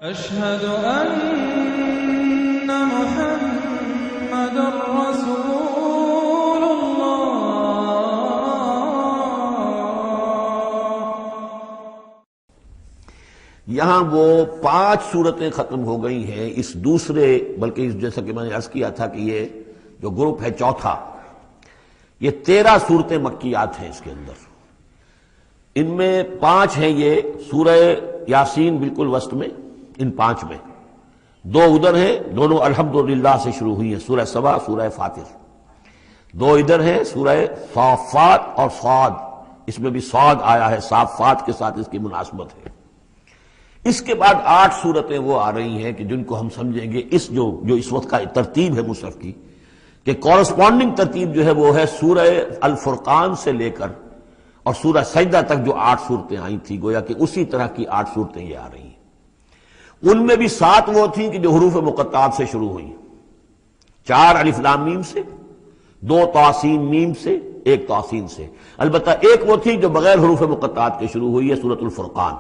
أشهد أن محمد رسول الله۔ یہاں وہ 5 صورتیں ختم ہو گئی ہیں اس دوسرے، بلکہ جیسا کہ میں نے عرض کیا تھا کہ یہ جو گروپ ہے چوتھا، یہ 13 صورتیں مکیات ہیں اس کے اندر۔ ان میں 5 ہیں یہ سورہ یاسین بالکل وسط میں، ان 5 میں 2 ادھر ہیں، دونوں الحمدللہ سے شروع ہوئی ہیں، سورہ سبا، سورہ فاطر۔ 2 ادھر ہیں، سورہ صافات اور صاد، اس میں بھی صاد آیا ہے، صافات کے ساتھ اس کی مناسبت ہے۔ اس کے بعد 8 صورتیں وہ آ رہی ہیں کہ جن کو ہم سمجھیں گے اس جو اس وقت کا ترتیب ہے مصحف کی، کہ کورسپونڈنگ ترتیب جو ہے وہ ہے سورہ الفرقان سے لے کر اور سورہ سجدہ تک جو 8 صورتیں آئی تھی، گویا کہ اسی طرح کی 8 صورتیں یہ آ رہی ہیں۔ ان میں بھی 7 وہ تھیں کہ جو حروف مقطعات سے شروع ہوئی، 4 الف لام میم سے، 2 طاسین میم سے، 1 طاسین سے۔ البتہ ایک وہ تھی جو بغیر حروف مقطعات کے شروع ہوئی ہے، سورۃ الفرقان۔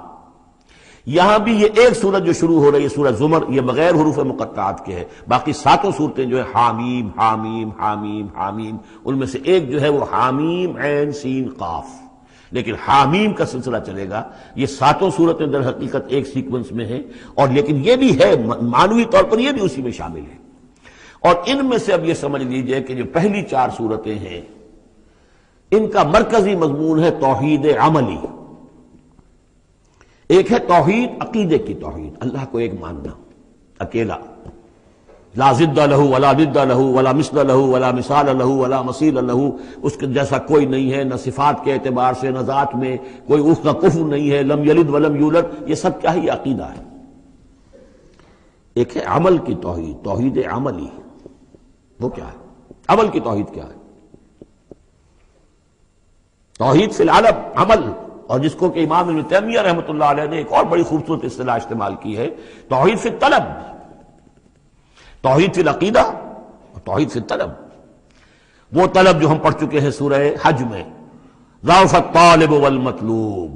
یہاں بھی یہ ایک سورت جو شروع ہو رہی ہے سورہ زمر، یہ بغیر حروف مقطعات کے ہے۔ باقی 7 صورتیں جو ہے حامیم حامیم حامیم حامیم، ان میں سے ایک جو ہے وہ حامیم عین سین قاف، لیکن حامیم کا سلسلہ چلے گا۔ یہ 7 صورتیں در حقیقت ایک سیکوینس میں ہیں، اور لیکن یہ بھی ہے معنوی طور پر یہ بھی اسی میں شامل ہے۔ اور ان میں سے اب یہ سمجھ لیجئے کہ جو پہلی 4 صورتیں ہیں ان کا مرکزی مضمون ہے توحید عملی۔ ایک ہے توحید عقیدے کی توحید، اللہ کو ایک ماننا اکیلا، لا ضد لہ ولا ند لہ ولا مثل لہ ولا مثال لہ ولا مثیل لہ، اس کے جیسا کوئی نہیں ہے، نہ صفات کے اعتبار سے نہ ذات میں، کوئی اس کا کفر نہیں ہے، لم یلد ولم یولد، یہ سب کیا ہے؟ یہ عقیدہ ہے۔ ایک ہے عمل کی توحید، توحید عملی، وہ کیا ہے؟ عمل کی توحید کیا ہے؟ توحید فی العلم، عمل، اور جس کو کہ امام ابن تیمیہ رحمۃ اللہ علیہ نے ایک اور بڑی خوبصورت اصطلاح استعمال کی ہے، توحید فی الطلب، توحید فی العقیدہ اور توحید فی الطلب۔ وہ طلب جو ہم پڑھ چکے ہیں سورہ حج میں، ضعف الطالب والمطلوب،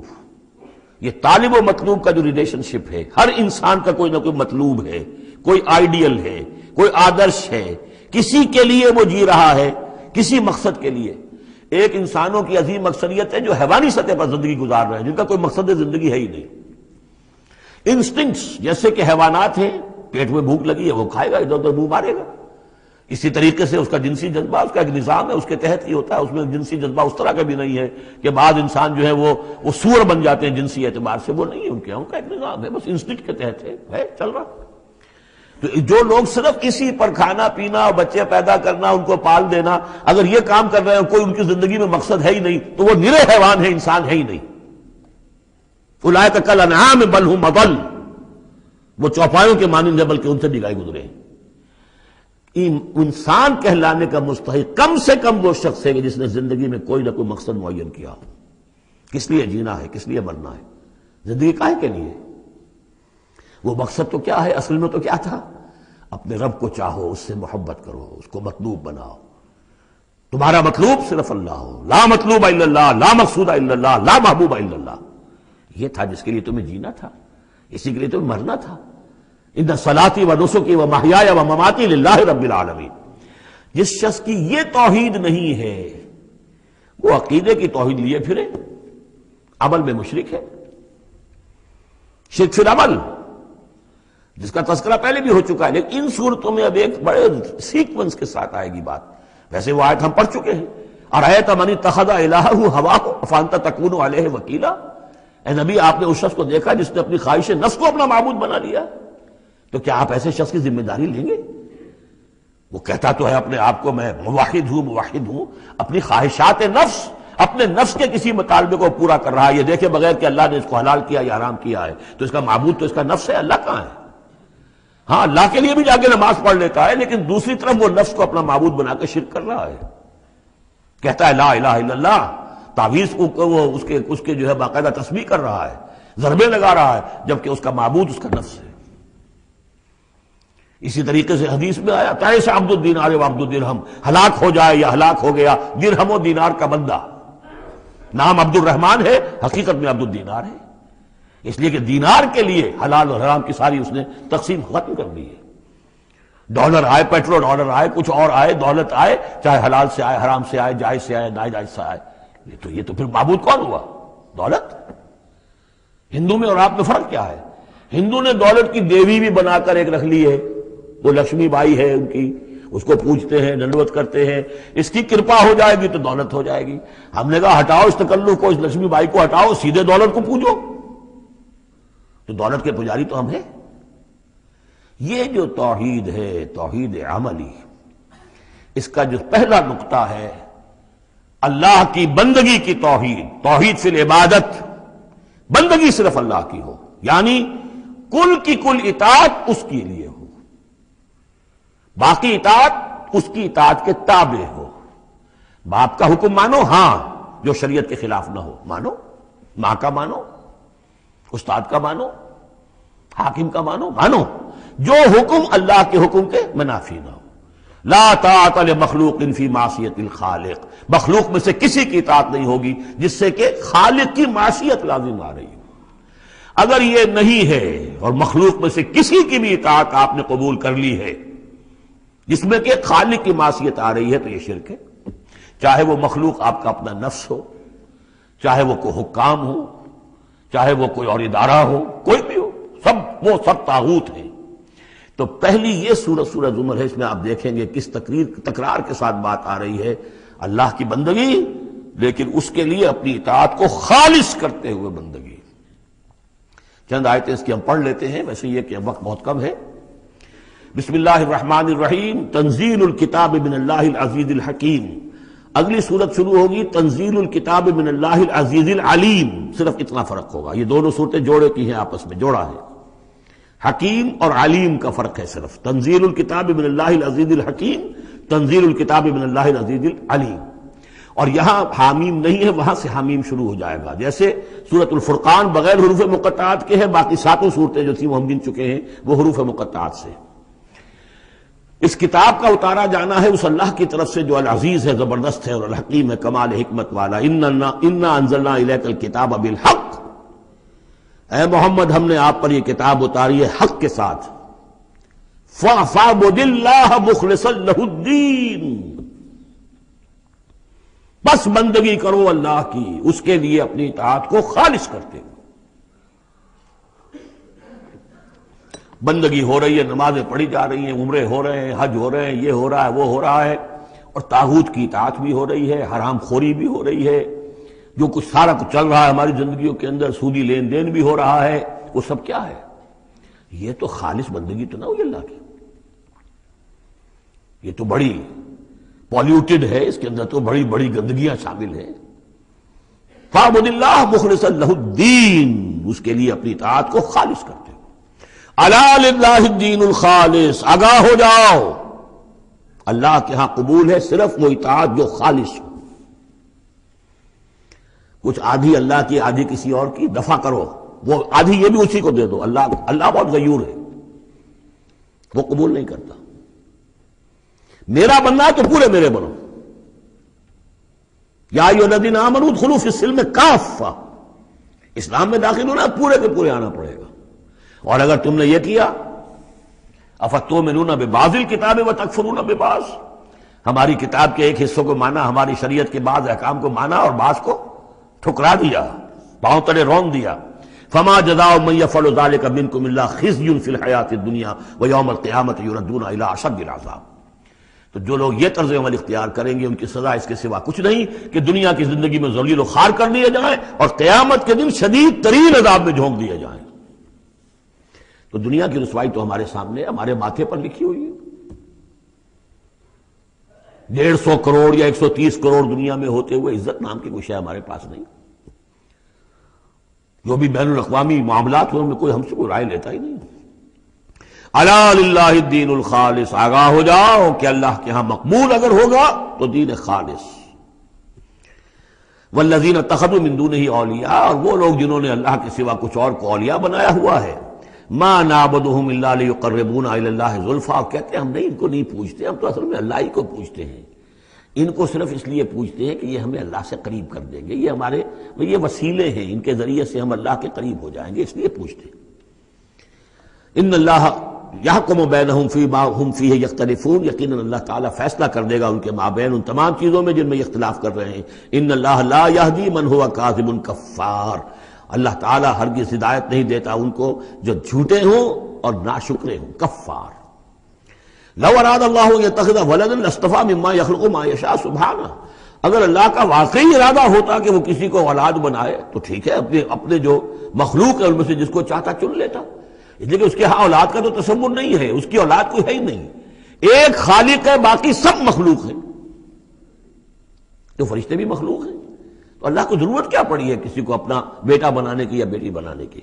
یہ طالب و مطلوب کا جو ریلیشن شپ ہے، ہر انسان کا کوئی نہ کوئی مطلوب ہے، کوئی آئیڈیل ہے، کوئی آدرش ہے، کسی کے لیے وہ جی رہا ہے، کسی مقصد کے لیے۔ ایک انسانوں کی عظیم اکثریت ہے جو حیوانی سطح پر زندگی گزار رہے ہیں، جن کا کوئی مقصد زندگی ہے ہی نہیں۔ انسٹنکٹس، جیسے کہ حیوانات ہیں، پیٹ میں بھوک لگی ہے وہ کھائے گا، ادھر ادھر منہ مارے گا۔ اسی طریقے سے اس کا جنسی جذبہ، اس کا ایک نظام ہے، اس کے تحت ہی ہوتا ہے۔ اس میں جنسی جذبہ اس طرح کا بھی نہیں ہے کہ بعض انسان جو ہے وہ سور بن جاتے ہیں جنسی اعتبار سے، وہ نہیں ہے ان کا ایک نظام ہے، بس انسٹنکٹ کے تحت ہے چل رہا۔ تو جو لوگ صرف اسی پر کھانا پینا اور بچے پیدا کرنا، ان کو پال دینا، اگر یہ کام کر رہے ہیں، کوئی ان کی زندگی میں مقصد ہے ہی نہیں، تو وہ نرے حیوان ہے، انسان ہے ہی نہیں۔ اولئک کالانعام بل ھم اضل، وہ چوپایوں کے مانند ہے بلکہ ان سے بھی گائے گزرے ہیں۔ انسان کہلانے کا مستحق کم سے کم وہ شخص ہے کہ جس نے زندگی میں کوئی نہ کوئی مقصد معین کیا ہو۔ کس لیے جینا ہے، کس لیے مرنا ہے، زندگی کاہے کے لیے؟ وہ مقصد تو کیا ہے؟ اصل میں تو کیا تھا؟ اپنے رب کو چاہو، اس سے محبت کرو، اس کو مطلوب بناؤ، تمہارا مطلوب صرف اللہ ہو، لا مطلوب الا اللہ، لا مقصود الا اللہ، لا محبوب الا اللہ۔ یہ تھا جس کے لیے تمہیں جینا تھا، اسی کے لیے تمہیں مرنا تھا۔ ان صلاتی و نسکی و محیای و مماتی للہ رب العالمین۔ جس شخص کی یہ توحید نہیں ہے وہ عقیدے کی توحید لیے پھرے، عمل میں مشرک ہے، شرک فی العمل، جس کا تذکرہ پہلے بھی ہو چکا ہے۔ لیکن ان صورتوں میں اب ایک بڑے سیکوینس کے ساتھ آئے گی بات۔ ویسے وہ آیت ہم پڑھ چکے ہیں، ارأیت من اتخذ الہہ ہواہ افانت تکون علیہ وکیلا۔ اے نبی، آپ نے اس شخص کو دیکھا جس نے اپنی خواہش نفس کو اپنا معبود بنا لیا، تو کیا آپ ایسے شخص کی ذمہ داری لیں گے؟ وہ کہتا تو ہے اپنے آپ کو میں موحد ہوں، اپنی خواہشات نفس، اپنے نفس کے کسی مطالبے کو پورا کر رہا ہے۔ یہ دیکھے بغیر کہ اللہ نے اس کو حلال کیا یا حرام کیا ہے، تو اس کا معبود تو اس کا نفس ہے، اللہ کہاں ہے؟ ہاں، اللہ کے لیے بھی جا کے نماز پڑھ لیتا ہے، لیکن دوسری طرف وہ نفس کو اپنا معبود بنا کے شرک کر رہا ہے۔ کہتا ہے لا الہ الا اللہ، تعویذ کو وہ اس کے جو ہے باقاعدہ تسبیح کر رہا ہے، ضربے لگا رہا ہے، جبکہ اس کا معبود اس کا نفس ہے۔ اسی طریقے سے حدیث میں آیا تعیس عبد الدینار و عبد الدرہم، ہلاک ہو جائے یا ہلاک ہو گیا درہم و دینار کا بندہ۔ نام عبد الرحمن ہے، حقیقت میں عبد الدینار ہے۔ اس لیے کہ دینار کے لیے حلال اور حرام کی ساری اس نے تقسیم ختم کر دی ہے. ڈالر آئے، پیٹرول ڈالر آئے، کچھ اور آئے، دولت آئے، چاہے حلال سے آئے، حرام سے آئے، جائز سے آئے، ناجائز سے آئے، یہ تو پھر معبود کون ہوا؟ دولت. ہندو میں اور آپ میں فرق کیا ہے؟ ہندو نے دولت کی دیوی بھی بنا کر ایک رکھ لی ہے، وہ لکشمی بائی ہے ان کی، اس کو پوجتے ہیں، دنڈوت کرتے ہیں، اس کی کرپا ہو جائے گی تو دولت ہو جائے گی. ہم نے کہا ہٹاؤ اس تکلف کو، اس لکشمی بائی کو ہٹاؤ، سیدھے دولت کو پوجو. تو دولت کے پجاری تو ہم ہیں. یہ جو توحید ہے، توحید عملی، اس کا جو پہلا نقطہ ہے اللہ کی بندگی کی توحید، توحید فی العبادت، بندگی صرف اللہ کی ہو، یعنی کل کی کل اطاعت اس کے لیے ہو، باقی اطاعت اس کی اطاعت کے تابع ہو. باپ کا حکم مانو، ہاں، جو شریعت کے خلاف نہ ہو مانو، ماں کا مانو، استاد کا مانو، حاکم کا مانو، جو حکم اللہ کے حکم کے منافی نہ ہو. لا طاعت لمخلوق فی معصیت الخالق، مخلوق میں سے کسی کی اطاعت نہیں ہوگی جس سے کہ خالق کی معصیت لازم آ رہی ہو. اگر یہ نہیں ہے اور مخلوق میں سے کسی کی بھی اطاعت آپ نے قبول کر لی ہے جس میں کہ خالق کی معصیت آ رہی ہے تو یہ شرک ہے. چاہے وہ مخلوق آپ کا اپنا نفس ہو، چاہے وہ کوئی حکام ہو، چاہے وہ کوئی اور ادارہ ہو، کوئی بھی ہو، وہ سب طاغوت ہیں. تو پہلی یہ سورہ زمر ہے، اس میں آپ دیکھیں گے کس تکرار کے ساتھ بات آ رہی ہے، اللہ کی بندگی، لیکن اس کے لیے اپنی اطاعت کو خالص کرتے ہوئے بندگی. چند آیتیں اس کی ہم پڑھ لیتے ہیں، ویسے یہ کہ وقت بہت کم ہے. بسم اللہ الرحمن الرحیم. تنزیل الکتاب من اللہ العزیز الحکیم. اگلی سورت شروع ہوگی تنزیل الکتاب من اللہ العزیز العلیم، صرف اتنا فرق ہوگا. یہ دونوں صورتیں جوڑے کی ہیں، آپس میں جوڑا ہے. حکیم اور علیم کا فرق ہے صرف. تنزیل الکتاب من اللہ العزیز الحکیم، تنزیل الکتاب من اللہ العزیز العلیم. اور یہاں حامیم نہیں ہے، وہاں سے حامیم شروع ہو جائے گا. جیسے سورۃ الفرقان بغیر حروف مقطعات کے ہے، باقی ساتوں صورتیں جو تھیں وہ ہم گن چکے ہیں وہ حروف مقطعات سے. اس کتاب کا اتارا جانا ہے اس اللہ کی طرف سے جو العزیز ہے، زبردست ہے، اور الحکیم ہے، کمال حکمت والا. انا انزلنا الیک الکتاب بالحق، اے محمد ہم نے آپ پر یہ کتاب اتاری ہے حق کے ساتھ. فاعبد اللہ مخلصا لہ الدین، بس بندگی کرو اللہ کی، اس کے لیے اپنی اطاعت کو خالص کرتے ہو. بندگی ہو رہی ہے، نمازیں پڑھی جا رہی ہیں، عمرے ہو رہے ہیں، حج ہو رہے ہیں، یہ ہو رہا ہے، وہ ہو رہا ہے، اور طاغوت کی اطاعت بھی ہو رہی ہے، حرام خوری بھی ہو رہی ہے، جو کچھ سارا کچھ چل رہا ہے ہماری زندگیوں کے اندر، سودی لین دین بھی ہو رہا ہے، وہ سب کیا ہے؟ یہ تو خالص بندگی تو نہ ہوئی اللہ کی. یہ تو بڑی پالیوٹڈ ہے، اس کے اندر تو بڑی بڑی گندگیاں شامل ہیں. فاعبد اللہ مخلصا لہ الدین، اس کے لیے اپنی اطاعت کو خالص کرتے. الا للہ الدین الخالص، آگاہ ہو جاؤ، اللہ کے ہاں قبول ہے صرف وہ اطاعت جو خالص ہو. کچھ آدھی اللہ کی آدھی کسی اور کی، دفع کرو، وہ آدھی یہ بھی اسی کو دے دو. اللہ بہت غیور ہے، وہ قبول نہیں کرتا. میرا بننا ہے تو پورے میرے بنو. یا ایھا الذین آمنوا ادخلوا فی السلم کافہ، اسلام میں داخل ہونا پورے کے پورے آنا پڑے گا. اور اگر تم نے یہ کیا، افتؤمنون ببعض الکتاب وتکفرون ببعض، ہماری کتاب کے ایک حصوں کو مانا، ہماری شریعت کے بعض احکام کو مانا اور بعض کو ٹھکرا دیا، پاؤں تلے رون دیا. فما جزاء من يفعل ذلك منكم الا خزي في الحیاۃ الدنیا ویوم القیامۃ یردون الی اشد العذاب. تو جو لوگ یہ طرز عمل اختیار کریں گے ان کی سزا اس کے سوا کچھ نہیں کہ دنیا کی زندگی میں ذلیل و خوار کر دیے جائیں اور قیامت کے دن شدید ترین عذاب میں جھونک دیے جائیں. تو دنیا کی رسوائی تو ہمارے سامنے، ہمارے ماتھے پر لکھی ہوئی ہے. 150 کروڑ یا 130 کروڑ دنیا میں ہوتے ہوئے عزت نام کی کوئی شے ہمارے پاس نہیں. جو بھی بین الاقوامی معاملات ہیں ان میں کوئی ہم سے کوئی رائے لیتا ہی نہیں. الا للہ الدین الخالص، آگاہ ہو جاؤ کہ اللہ کے ہاں مقبول اگر ہوگا تو دین خالص. والذین اتخذوا من دونہ اولیاء، اور وہ لوگ جنہوں نے اللہ کے سوا کچھ اور کو اولیاء بنایا ہوا ہے. ما نعبدهم الا ليقربونا الى اللہ زلفیٰ، کہتے ہیں ہم نہیں ان کو نہیں پوچھتے، ہم تو اصل میں اللہ ہی کو پوچھتے ہیں. ان کو صرف اس لیے پوجتے ہیں کہ یہ ہمیں اللہ سے قریب کر دیں گے، یہ ہمارے یہ وسیلے ہیں، ان کے ذریعے سے ہم اللہ کے قریب ہو جائیں گے، اس لیے پوجتے ہیں۔ ان اللہ یحکم بینہم فیما ہم فیہ یختلفون، یقیناً اللہ تعالیٰ فیصلہ کر دے گا ان کے مابین ان تمام چیزوں میں جن میں یہ اختلاف کر رہے ہیں۔ ان اللہ لا یہدی من ہوا کاذب کفار، اللہ تعالیٰ ہرگز ہدایت نہیں دیتا ان کو جو جھوٹے ہوں اور ناشکرے ہوں، کفار۔ لو اراد اللہ یتخذ ولدا لاصطفى مما یخلق ما یشاء سبحانہ، اگر اللہ کا واقعی ارادہ ہوتا کہ وہ کسی کو اولاد بنائے تو ٹھیک ہے، اپنے جو مخلوق ہے ان میں سے جس کو چاہتا چن لیتا، لیکن اس کے ہاں اولاد کا تو تصور نہیں ہے، اس کی اولاد کوئی ہے ہی نہیں، ایک خالق ہے، باقی سب مخلوق ہیں، تو فرشتے بھی مخلوق ہیں، تو اللہ کو ضرورت کیا پڑی ہے کسی کو اپنا بیٹا بنانے کی یا بیٹی بنانے کی؟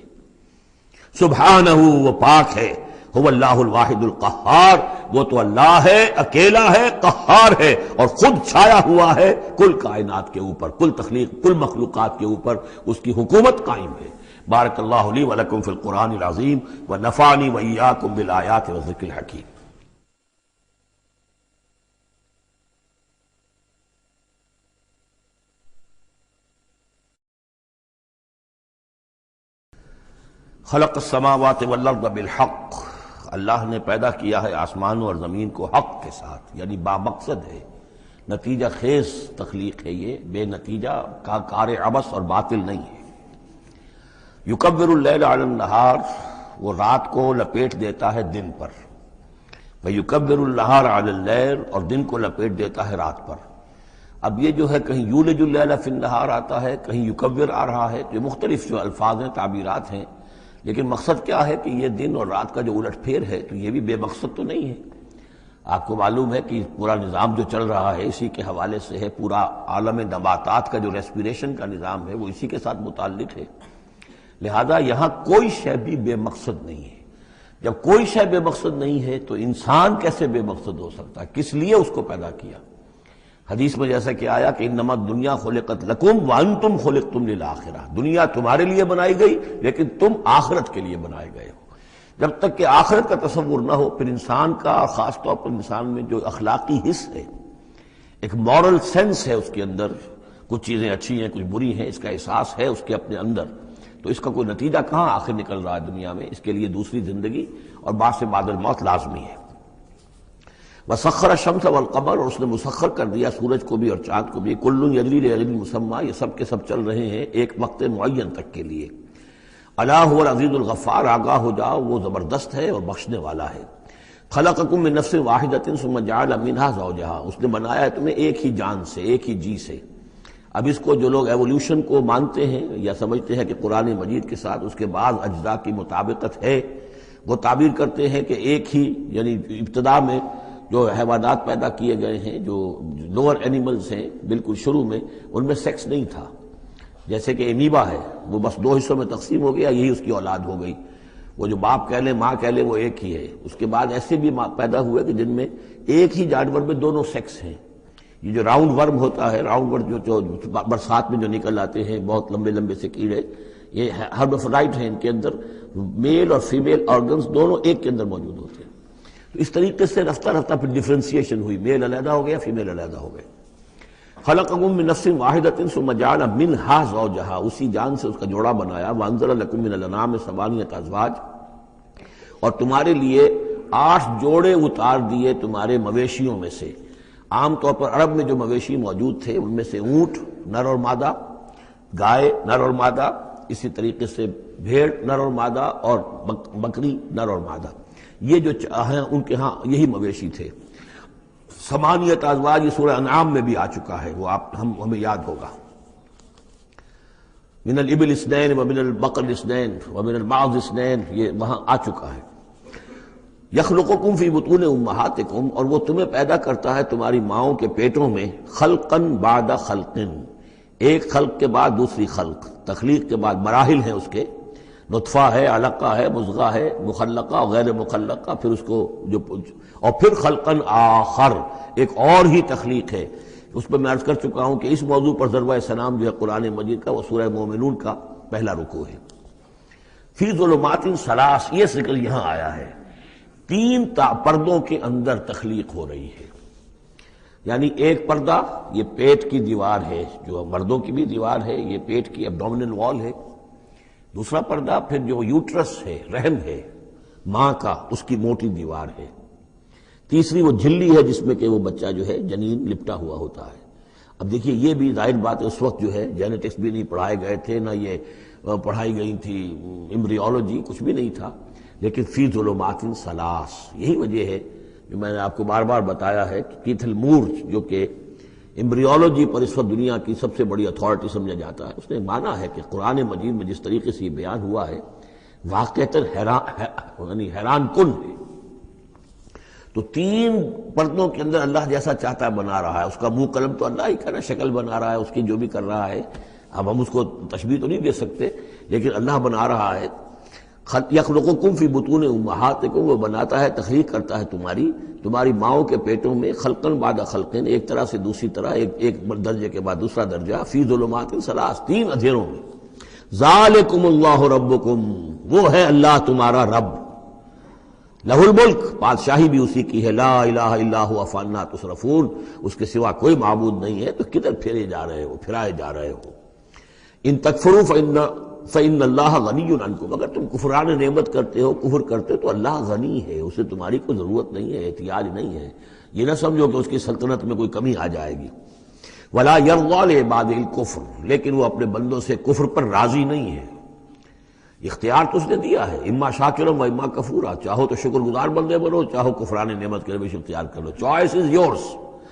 سبحانہ، وہ پاک ہے، هو اللہ الواحد القہار، وہ تو اللہ ہے، اکیلا ہے، قہار ہے، اور خود چھایا ہوا ہے کل کائنات کے اوپر، کل تخلیق، کل مخلوقات کے اوپر اس کی حکومت قائم ہے۔ بارک اللہ لی ولکم فی القرآن العظیم ونفعنی وإیاکم بالآیات والذکر الحکیم۔ خلق السماوات والارض بالحق، اللہ نے پیدا کیا ہے آسمانوں اور زمین کو حق کے ساتھ، یعنی بامقصد ہے، نتیجہ خیز تخلیق ہے، یہ بے نتیجہ کا کار عبث اور باطل نہیں ہے۔ یکبر اللیل علی النہار، وہ رات کو لپیٹ دیتا ہے دن پر، ویکبر النہار علی اللیل، اور دن کو لپیٹ دیتا ہے رات پر۔ اب یہ جو ہے کہیں یولج اللیل فی النہار آتا ہے، کہیں یکبر آ رہا ہے، تو یہ مختلف جو الفاظ ہیں، تعبیرات ہیں، لیکن مقصد کیا ہے کہ یہ دن اور رات کا جو الٹ پھیر ہے تو یہ بھی بے مقصد تو نہیں ہے۔ آپ کو معلوم ہے کہ پورا نظام جو چل رہا ہے اسی کے حوالے سے ہے، پورا عالم نباتات کا جو ریسپیریشن کا نظام ہے وہ اسی کے ساتھ متعلق ہے، لہذا یہاں کوئی شے بھی بے مقصد نہیں ہے۔ جب کوئی شے بے مقصد نہیں ہے تو انسان کیسے بے مقصد ہو سکتا ہے؟ کس لیے اس کو پیدا کیا؟ حدیث میں جیسا کہ آیا کہ انما الدنیا خلقت لکم وانتم خلقتم للآخرہ، دنیا تمہارے لیے بنائی گئی لیکن تم آخرت کے لیے بنائے گئے ہو۔ جب تک کہ آخرت کا تصور نہ ہو پھر انسان کا، اور خاص طور پر انسان میں جو اخلاقی حص ہے، ایک مورل سینس ہے اس کے اندر، کچھ چیزیں اچھی ہیں کچھ بری ہیں، اس کا احساس ہے اس کے اپنے اندر، تو اس کا کوئی نتیجہ کہاں آخر نکل رہا ہے دنیا میں؟ اس کے لیے دوسری زندگی اور بعد سے بعد الموت لازمی ہے۔ وسخر الشمس والقمر، اور اس نے مسخر کر دیا سورج کو بھی اور چاند کو بھی، کل یجری لاجل مسمى، یہ سب کے سب چل رہے ہیں ایک وقت معین تک کے لیے۔ الا هو العزیز الغفار، آگاہ ہو جاؤ وہ زبردست ہے اور بخشنے والا ہے۔ خلقکم من نفس واحدۃ ثم جعل منها زوجها، اس نے بنایا ہے تمہیں ایک ہی جان سے، ایک ہی جی سے۔ اب اس کو جو لوگ ایولیوشن کو مانتے ہیں یا سمجھتے ہیں کہ قرآن مجید کے ساتھ اس کے بعض اجزاء کی مطابقت ہے، وہ تعبیر کرتے ہیں کہ ایک ہی، یعنی ابتدا میں جو حیوانات پیدا کیے گئے ہیں، جو لوور اینیملز ہیں، بالکل شروع میں ان میں سیکس نہیں تھا، جیسے کہ امیبا ہے، وہ بس دو حصوں میں تقسیم ہو گیا، یہی اس کی اولاد ہو گئی، وہ جو باپ کہہ لیں ماں کہہ لیں وہ ایک ہی ہے۔ اس کے بعد ایسے بھی پیدا ہوئے کہ جن میں ایک ہی جانور میں دونوں سیکس ہیں۔ یہ جو راؤنڈ ورم ہوتا ہے، راؤنڈ ورم جو برسات میں جو نکل آتے ہیں بہت لمبے لمبے سے کیڑے، یہ ہرمافرڈائٹ ہیں، ان کے اندر میل اور فیمیل آرگنز دونوں ایک کے اندر موجود ہوتے ہیں۔ تو اس طریقے سے رفتہ رفتہ پھر ڈیفرینسیشن ہوئی، میل علیحدہ ہو گیا، فیمیل علیحدہ ہو گئے۔ خلقکم من نفس واحدۃ ثم جعل منها زوجها، اسی جان سے اس کا جوڑا بنایا۔ وانزل لکم من الانعام ثمانیۃ ازواج، اور تمہارے لیے 8 جوڑے اتار دیے تمہارے مویشیوں میں سے۔ عام طور پر عرب میں جو مویشی موجود تھے ان میں سے اونٹ نر اور مادہ، گائے نر اور مادہ، اسی طریقے سے بھیڑ نر اور مادہ، اور بکری نر اور مادہ، یہ جو ہیں ان کے ہاں یہی مویشی تھے۔ ثمانیۃ ازواج یہ سورہ انعام میں بھی آ چکا ہے، وہ ہمیں یاد ہوگا۔ من الابل اثنین ومن البقر اثنین ومن الماعز اثنین، یہ وہاں آ چکا ہے۔ یخلقکم فی بطون امہاتکم، اور وہ تمہیں پیدا کرتا ہے تمہاری ماؤں کے پیٹوں میں، خلقا بعد خلق، ایک خلق کے بعد دوسری خلق، تخلیق کے بعد مراحل ہیں اس کے، نطفہ ہے، علقہ ہے، مضغہ ہے، مخلقہ اور غیر مخلقہ، پھر اس کو جو، اور پھر خلقاً آخر، ایک اور ہی تخلیق ہے۔ اس پہ میں عرض کر چکا ہوں کہ اس موضوع پر ضربہ سلام جو ہے قرآن مجید کا، وہ سورہ مومنون کا پہلا رکوع ہے۔ فی ظلمات ثلاث، یہ ذکر یہاں آیا ہے، 3 پردوں کے اندر تخلیق ہو رہی ہے، یعنی ایک پردہ یہ پیٹ کی دیوار ہے، جو مردوں کی بھی دیوار ہے، یہ پیٹ کی ابڈومینل وال ہے. دوسرا پردہ پھر جو یوٹرس ہے، رحم ہے ماں کا، اس کی موٹی دیوار ہے. تیسری وہ جھلی ہے جس میں کہ وہ بچہ جو ہے جنین لپٹا ہوا ہوتا ہے. اب دیکھیے یہ بھی ظاہر بات ہے، اس وقت جو ہے جینیٹکس بھی نہیں پڑھائے گئے تھے، نہ یہ پڑھائی گئی تھی ایمبریولوجی، کچھ بھی نہیں تھا. لیکن فی ظلمات ثلاث، یہی وجہ ہے جو میں نے آپ کو بار بار بتایا ہے کہ کیتھل مور جو کہ ایمبریولوجی پر اس وقت دنیا کی سب سے بڑی اتھارٹی سمجھا جاتا ہے، اس نے مانا ہے کہ قرآن مجید میں جس طریقے سے یہ بیان ہوا ہے واقعتاً حیران کن ہے. تو تین پردوں کے اندر اللہ جیسا چاہتا ہے بنا رہا ہے. اس کا منہ قلم تو اللہ ہی کا نا، شکل بنا رہا ہے اس کی جو بھی کر رہا ہے. اب ہم اس کو تشبیہ تو نہیں دے سکتے، لیکن اللہ بنا رہا ہے. یخلقکم فی بطون امہاتکم، وہ بناتا ہے، تخلیق کرتا ہے تمہاری ماؤں کے پیٹوں میں، خلقن بعد خلقن، ایک طرح سے دوسری طرح، ایک درجے کے بعد دوسرا درجہ، فی ظلمات ثلاث، تین اندھیروں میں. ذالکم اللہ ربکم، وہ ہے اللہ تمہارا رب. لہ الملک، بادشاہی بھی اسی کی ہے. لا الہ الا هو فانا تصرفون، اس کے سوا کوئی معبود نہیں ہے، تو کدھر پھرائے جا رہے ہو. ان تکفروا فإن اللہ غنی عنکم، اگر تم کفران نعمت کرتے ہو، کفر کرتے ہو، تو اللہ غنی ہے، اسے تمہاری کوئی ضرورت نہیں ہے، احتیاج نہیں ہے. یہ نہ سمجھو کہ اس کی سلطنت میں کوئی کمی آ جائے گی. ولا یرضی لعبادہ الکفر، لیکن وہ اپنے بندوں سے کفر پر راضی نہیں ہے. اختیار تو اس نے دیا ہے، اما شاکرا و اما کفورا، چاہو تو شکر گزار بندے بنو، چاہو کفران نعمت کے روش اختیار کر لو. Choice is yours.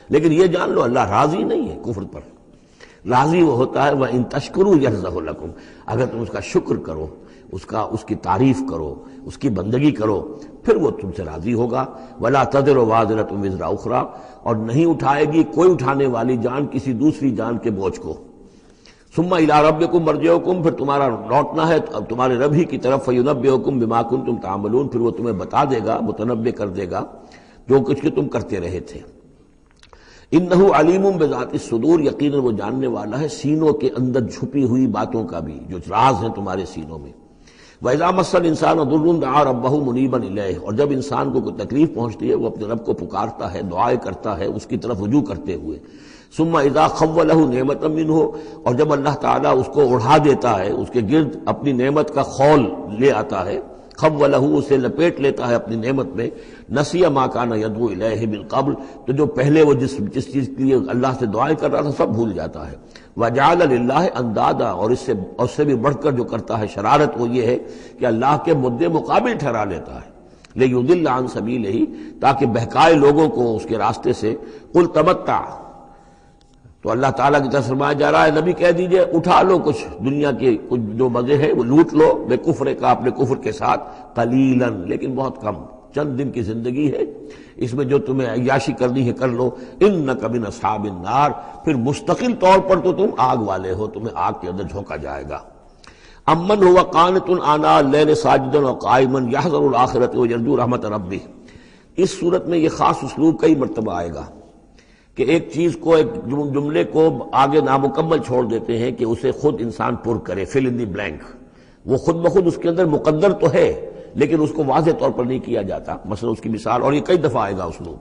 لیکن یہ جان لو اللہ راضی نہیں ہے کفر پر. راضی وہ ہوتا ہے وَإِن تَشْكُرُوا يَرْضَهُ لَكُمْ، اگر تم اس کا شکر کرو، اس کی تعریف کرو، اس کی بندگی کرو، پھر وہ تم سے راضی ہوگا. وَلَا تَزِرُ وَازِرَةٌ وِزْرَ أُخْرَىٰ، اور نہیں اٹھائے گی کوئی اٹھانے والی جان کسی دوسری جان کے بوجھ کو. ثُمَّ إِلَىٰ رَبِّكُمْ مَرْجِعُكُمْ، پھر تمہارا لوٹنا ہے اب تمہارے رب ہی کی طرف. فَيُنَبِّئُكُم بِمَا كُنتُمْ تَعْمَلُونَ، پھر وہ تمہیں بتا دے گا، متنبع کر دے گا جو کچھ کہ تم کرتے رہے تھے. انہ علیم بذات الصدور، یقیناً وہ جاننے والا ہے سینوں کے اندر چھپی ہوئی باتوں کا بھی، جو راز ہیں تمہارے سینوں میں. وَإِذَا مَسَّ الْإِنسَانَ ضُرٌّ دَعَا رَبَّهُ مُنِيبًا إِلَيْهِ، اور جب انسان کو کوئی تکلیف پہنچتی ہے وہ اپنے رب کو پکارتا ہے، دعائیں کرتا ہے اس کی طرف رجوع کرتے ہوئے. ثم اذا خوله نعمتا منه، اور جب اللہ تعالیٰ اس کو اڑا دیتا ہے، اس کے گرد اپنی نعمت کا خول لے آتا ہے، خوله، اسے لپیٹ لیتا ہے اپنی نعمت میں. نسی ما کان یدعو الیہ من قبل، تو جو پہلے وہ جس چیز کے لیے اللہ سے دعائیں کر رہا تھا سب بھول جاتا ہے. وجعل للہ اندادا، اور اس سے بھی بڑھ کر جو کرتا ہے شرارت وہ یہ ہے کہ اللہ کے مدے مقابل ٹھہرا لیتا ہے. لیضل عن سبیلہ، تاکہ بہکائے لوگوں کو اس کے راستے سے. قل تمتع، تو اللہ تعالیٰ کی طرف فرمایا جا رہا ہے نبی کہہ دیجئے اٹھا لو کچھ دنیا کے کچھ جو مزے ہیں وہ لوٹ لو، بے کفر کا، اپنے کفر کے ساتھ. قلیلا، لیکن بہت کم، چند دن کی زندگی ہے، اس میں جو تمہیں عیاشی کرنی ہے کر لو. انک من اصحاب النار، پھر مستقل طور پر تو تم آگ والے ہو، تمہیں آگ کے اندر جھونکا جائے گا. امن هو قانت آناء اللیل ساجدا وقائما یحذر الآخرۃ ویرجو رحمت ربہ. اس صورت میں یہ خاص اسلوب کئی مرتبہ آئے گا کہ ایک چیز کو، ایک جملے کو آگے نامکمل چھوڑ دیتے ہیں کہ اسے خود انسان پر کرے، فل ان دی بلینک. وہ خود بخود اس کے اندر مقدر تو ہے لیکن اس کو واضح طور پر نہیں کیا جاتا. مثلا اس کی مثال، اور یہ کئی دفعہ آئے گا اسلوب.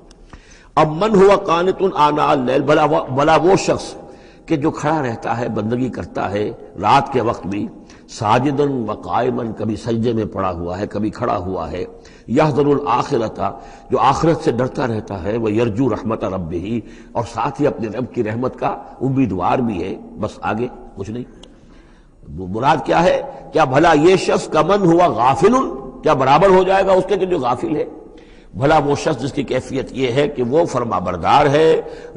اب من ہوا قانت آناء اللیل، بھلا وہ شخص کہ جو کھڑا رہتا ہے، بندگی کرتا ہے رات کے وقت بھی، ساجدن و قائمن، کبھی سجدے میں پڑا ہوا ہے کبھی کھڑا ہوا ہے. یحذر الآخرۃ، جو آخرت سے ڈرتا رہتا ہے. وہ یرجو رحمت ربہ، اور ساتھ ہی اپنے رب کی رحمت کا امیدوار بھی ہے. بس آگے کچھ نہیں. مراد کیا ہے؟ کیا بھلا یہ شخص کمن ہوا غافل، کیا برابر ہو جائے گا اس کے کہ جو غافل ہے؟ بھلا وہ شخص جس کی کیفیت یہ ہے کہ وہ فرما بردار ہے،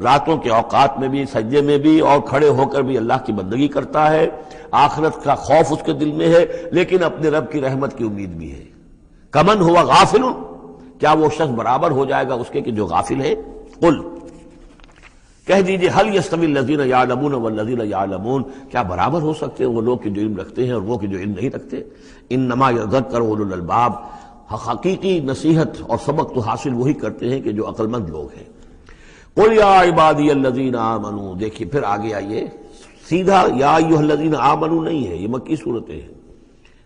راتوں کے اوقات میں بھی، سجدے میں بھی، اور کھڑے ہو کر بھی اللہ کی بندگی کرتا ہے، آخرت کا خوف اس کے دل میں ہے، لیکن اپنے رب کی رحمت کی امید بھی ہے. کمن ہوا غافل، کیا وہ شخص برابر ہو جائے گا اس کے کہ جو غافل ہے؟ قل، کہہ دیجئے حل یستوی الذین یعلمون والذین یعلمون، کیا برابر ہو سکتے ہیں وہ لوگ کہ جو علم رکھتے ہیں اور وہ کہ جو علم نہیں رکھتے؟ انما یذکر اولو الالباب، حقیقی نصیحت اور سبق تو حاصل وہی کرتے ہیں کہ جو عقل مند لوگ ہیں. قل یا عبادی الذین آمنوا، دیکھیے پھر آگے آئیے، سیدھا یا ایھا الذین آمنوا نہیں ہے، یہ مکی صورتیں ہیں.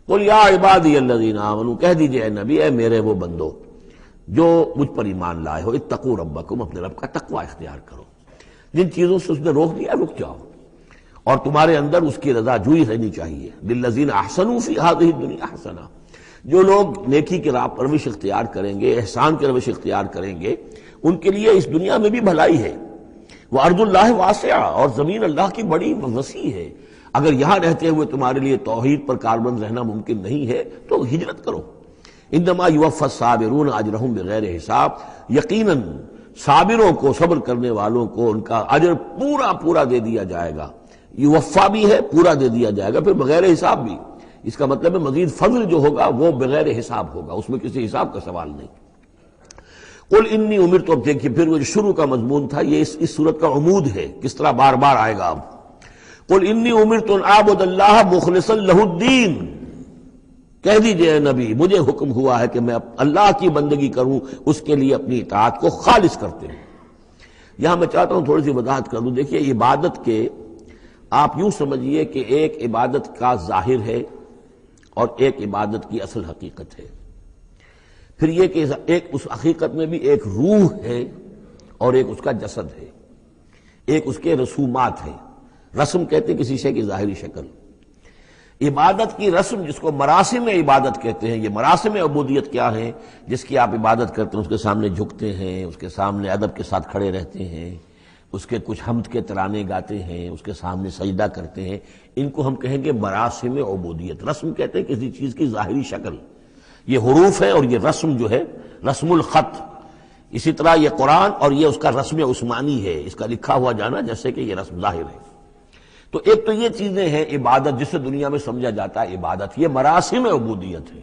قل یا عبادی الذین آمنوا، کہہ دیجئے اے نبی، اے میرے وہ بندو جو مجھ پر ایمان لائے ہو، اتقوا ربکم، اپنے رب کا تقوی اختیار کرو. جن چیزوں سے اس نے روک دیا رک جاؤ، اور تمہارے اندر اس کی رضا جوئی رہنی چاہیے۔ للذین احسنوا فی ہذہ الدنیا حسنہ، جو لوگ نیکی کی راہ پر روش اختیار کریں گے، احسان کی روش اختیار کریں گے، ان کے لیے اس دنیا میں بھی بھلائی ہے۔ وارض اللہ واسعہ، اور زمین اللہ کی بڑی وسیع ہے۔ اگر یہاں رہتے ہوئے تمہارے لیے توحید پر کاربند رہنا ممکن نہیں ہے تو ہجرت کرو۔ انما یوفی الصابرون اجرہم بغیر حساب، یقیناً صابروں کو، صبر کرنے والوں کو ان کا اجر پورا پورا دے دیا جائے گا۔ یوفا بھی ہے، پورا دے دیا جائے گا، پھر بغیر حساب بھی۔ اس کا مطلب ہے مزید فضل جو ہوگا وہ بغیر حساب ہوگا، اس میں کسی حساب کا سوال نہیں۔ قل انی امرت، اب دیکھیے پھر وہ جو شروع کا مضمون تھا یہ اس صورت کا عمود ہے، کس طرح بار بار آئے گا اب۔ قل انی امرت ان اعبد اللہ مخلصا لہ الدین، کہہ دیجئے اے نبی مجھے حکم ہوا ہے کہ میں اللہ کی بندگی کروں، اس کے لیے اپنی اطاعت کو خالص کرتے ہوں۔ یہاں میں چاہتا ہوں تھوڑی سی وضاحت کر دوں۔ دیکھیے عبادت کے آپ یوں سمجھیے کہ ایک عبادت کا ظاہر ہے اور ایک عبادت کی اصل حقیقت ہے، پھر یہ کہ ایک اس حقیقت میں بھی ایک روح ہے اور ایک اس کا جسد ہے، ایک اس کے رسومات ہیں۔ رسم کہتے ہیں کسی شے کی ظاہری شکل۔ عبادت کی رسم جس کو مراسم عبادت کہتے ہیں، یہ مراسم عبودیت کیا ہیں؟ جس کی آپ عبادت کرتے ہیں، اس کے سامنے جھکتے ہیں، اس کے سامنے ادب کے ساتھ کھڑے رہتے ہیں، اس کے کچھ حمد کے ترانے گاتے ہیں، اس کے سامنے سجدہ کرتے ہیں، ان کو ہم کہیں گے مراسم عبودیت۔ رسم کہتے ہیں کسی چیز کی ظاہری شکل، یہ حروف ہے اور یہ رسم جو ہے رسم الخط۔ اسی طرح یہ قرآن اور یہ اس کا رسم عثمانی ہے، اس کا لکھا ہوا جانا جیسے کہ یہ رسم ظاہر ہے۔ تو ایک تو یہ چیزیں ہیں عبادت جسے دنیا میں سمجھا جاتا ہے عبادت، یہ مراسم عبودیت ہے۔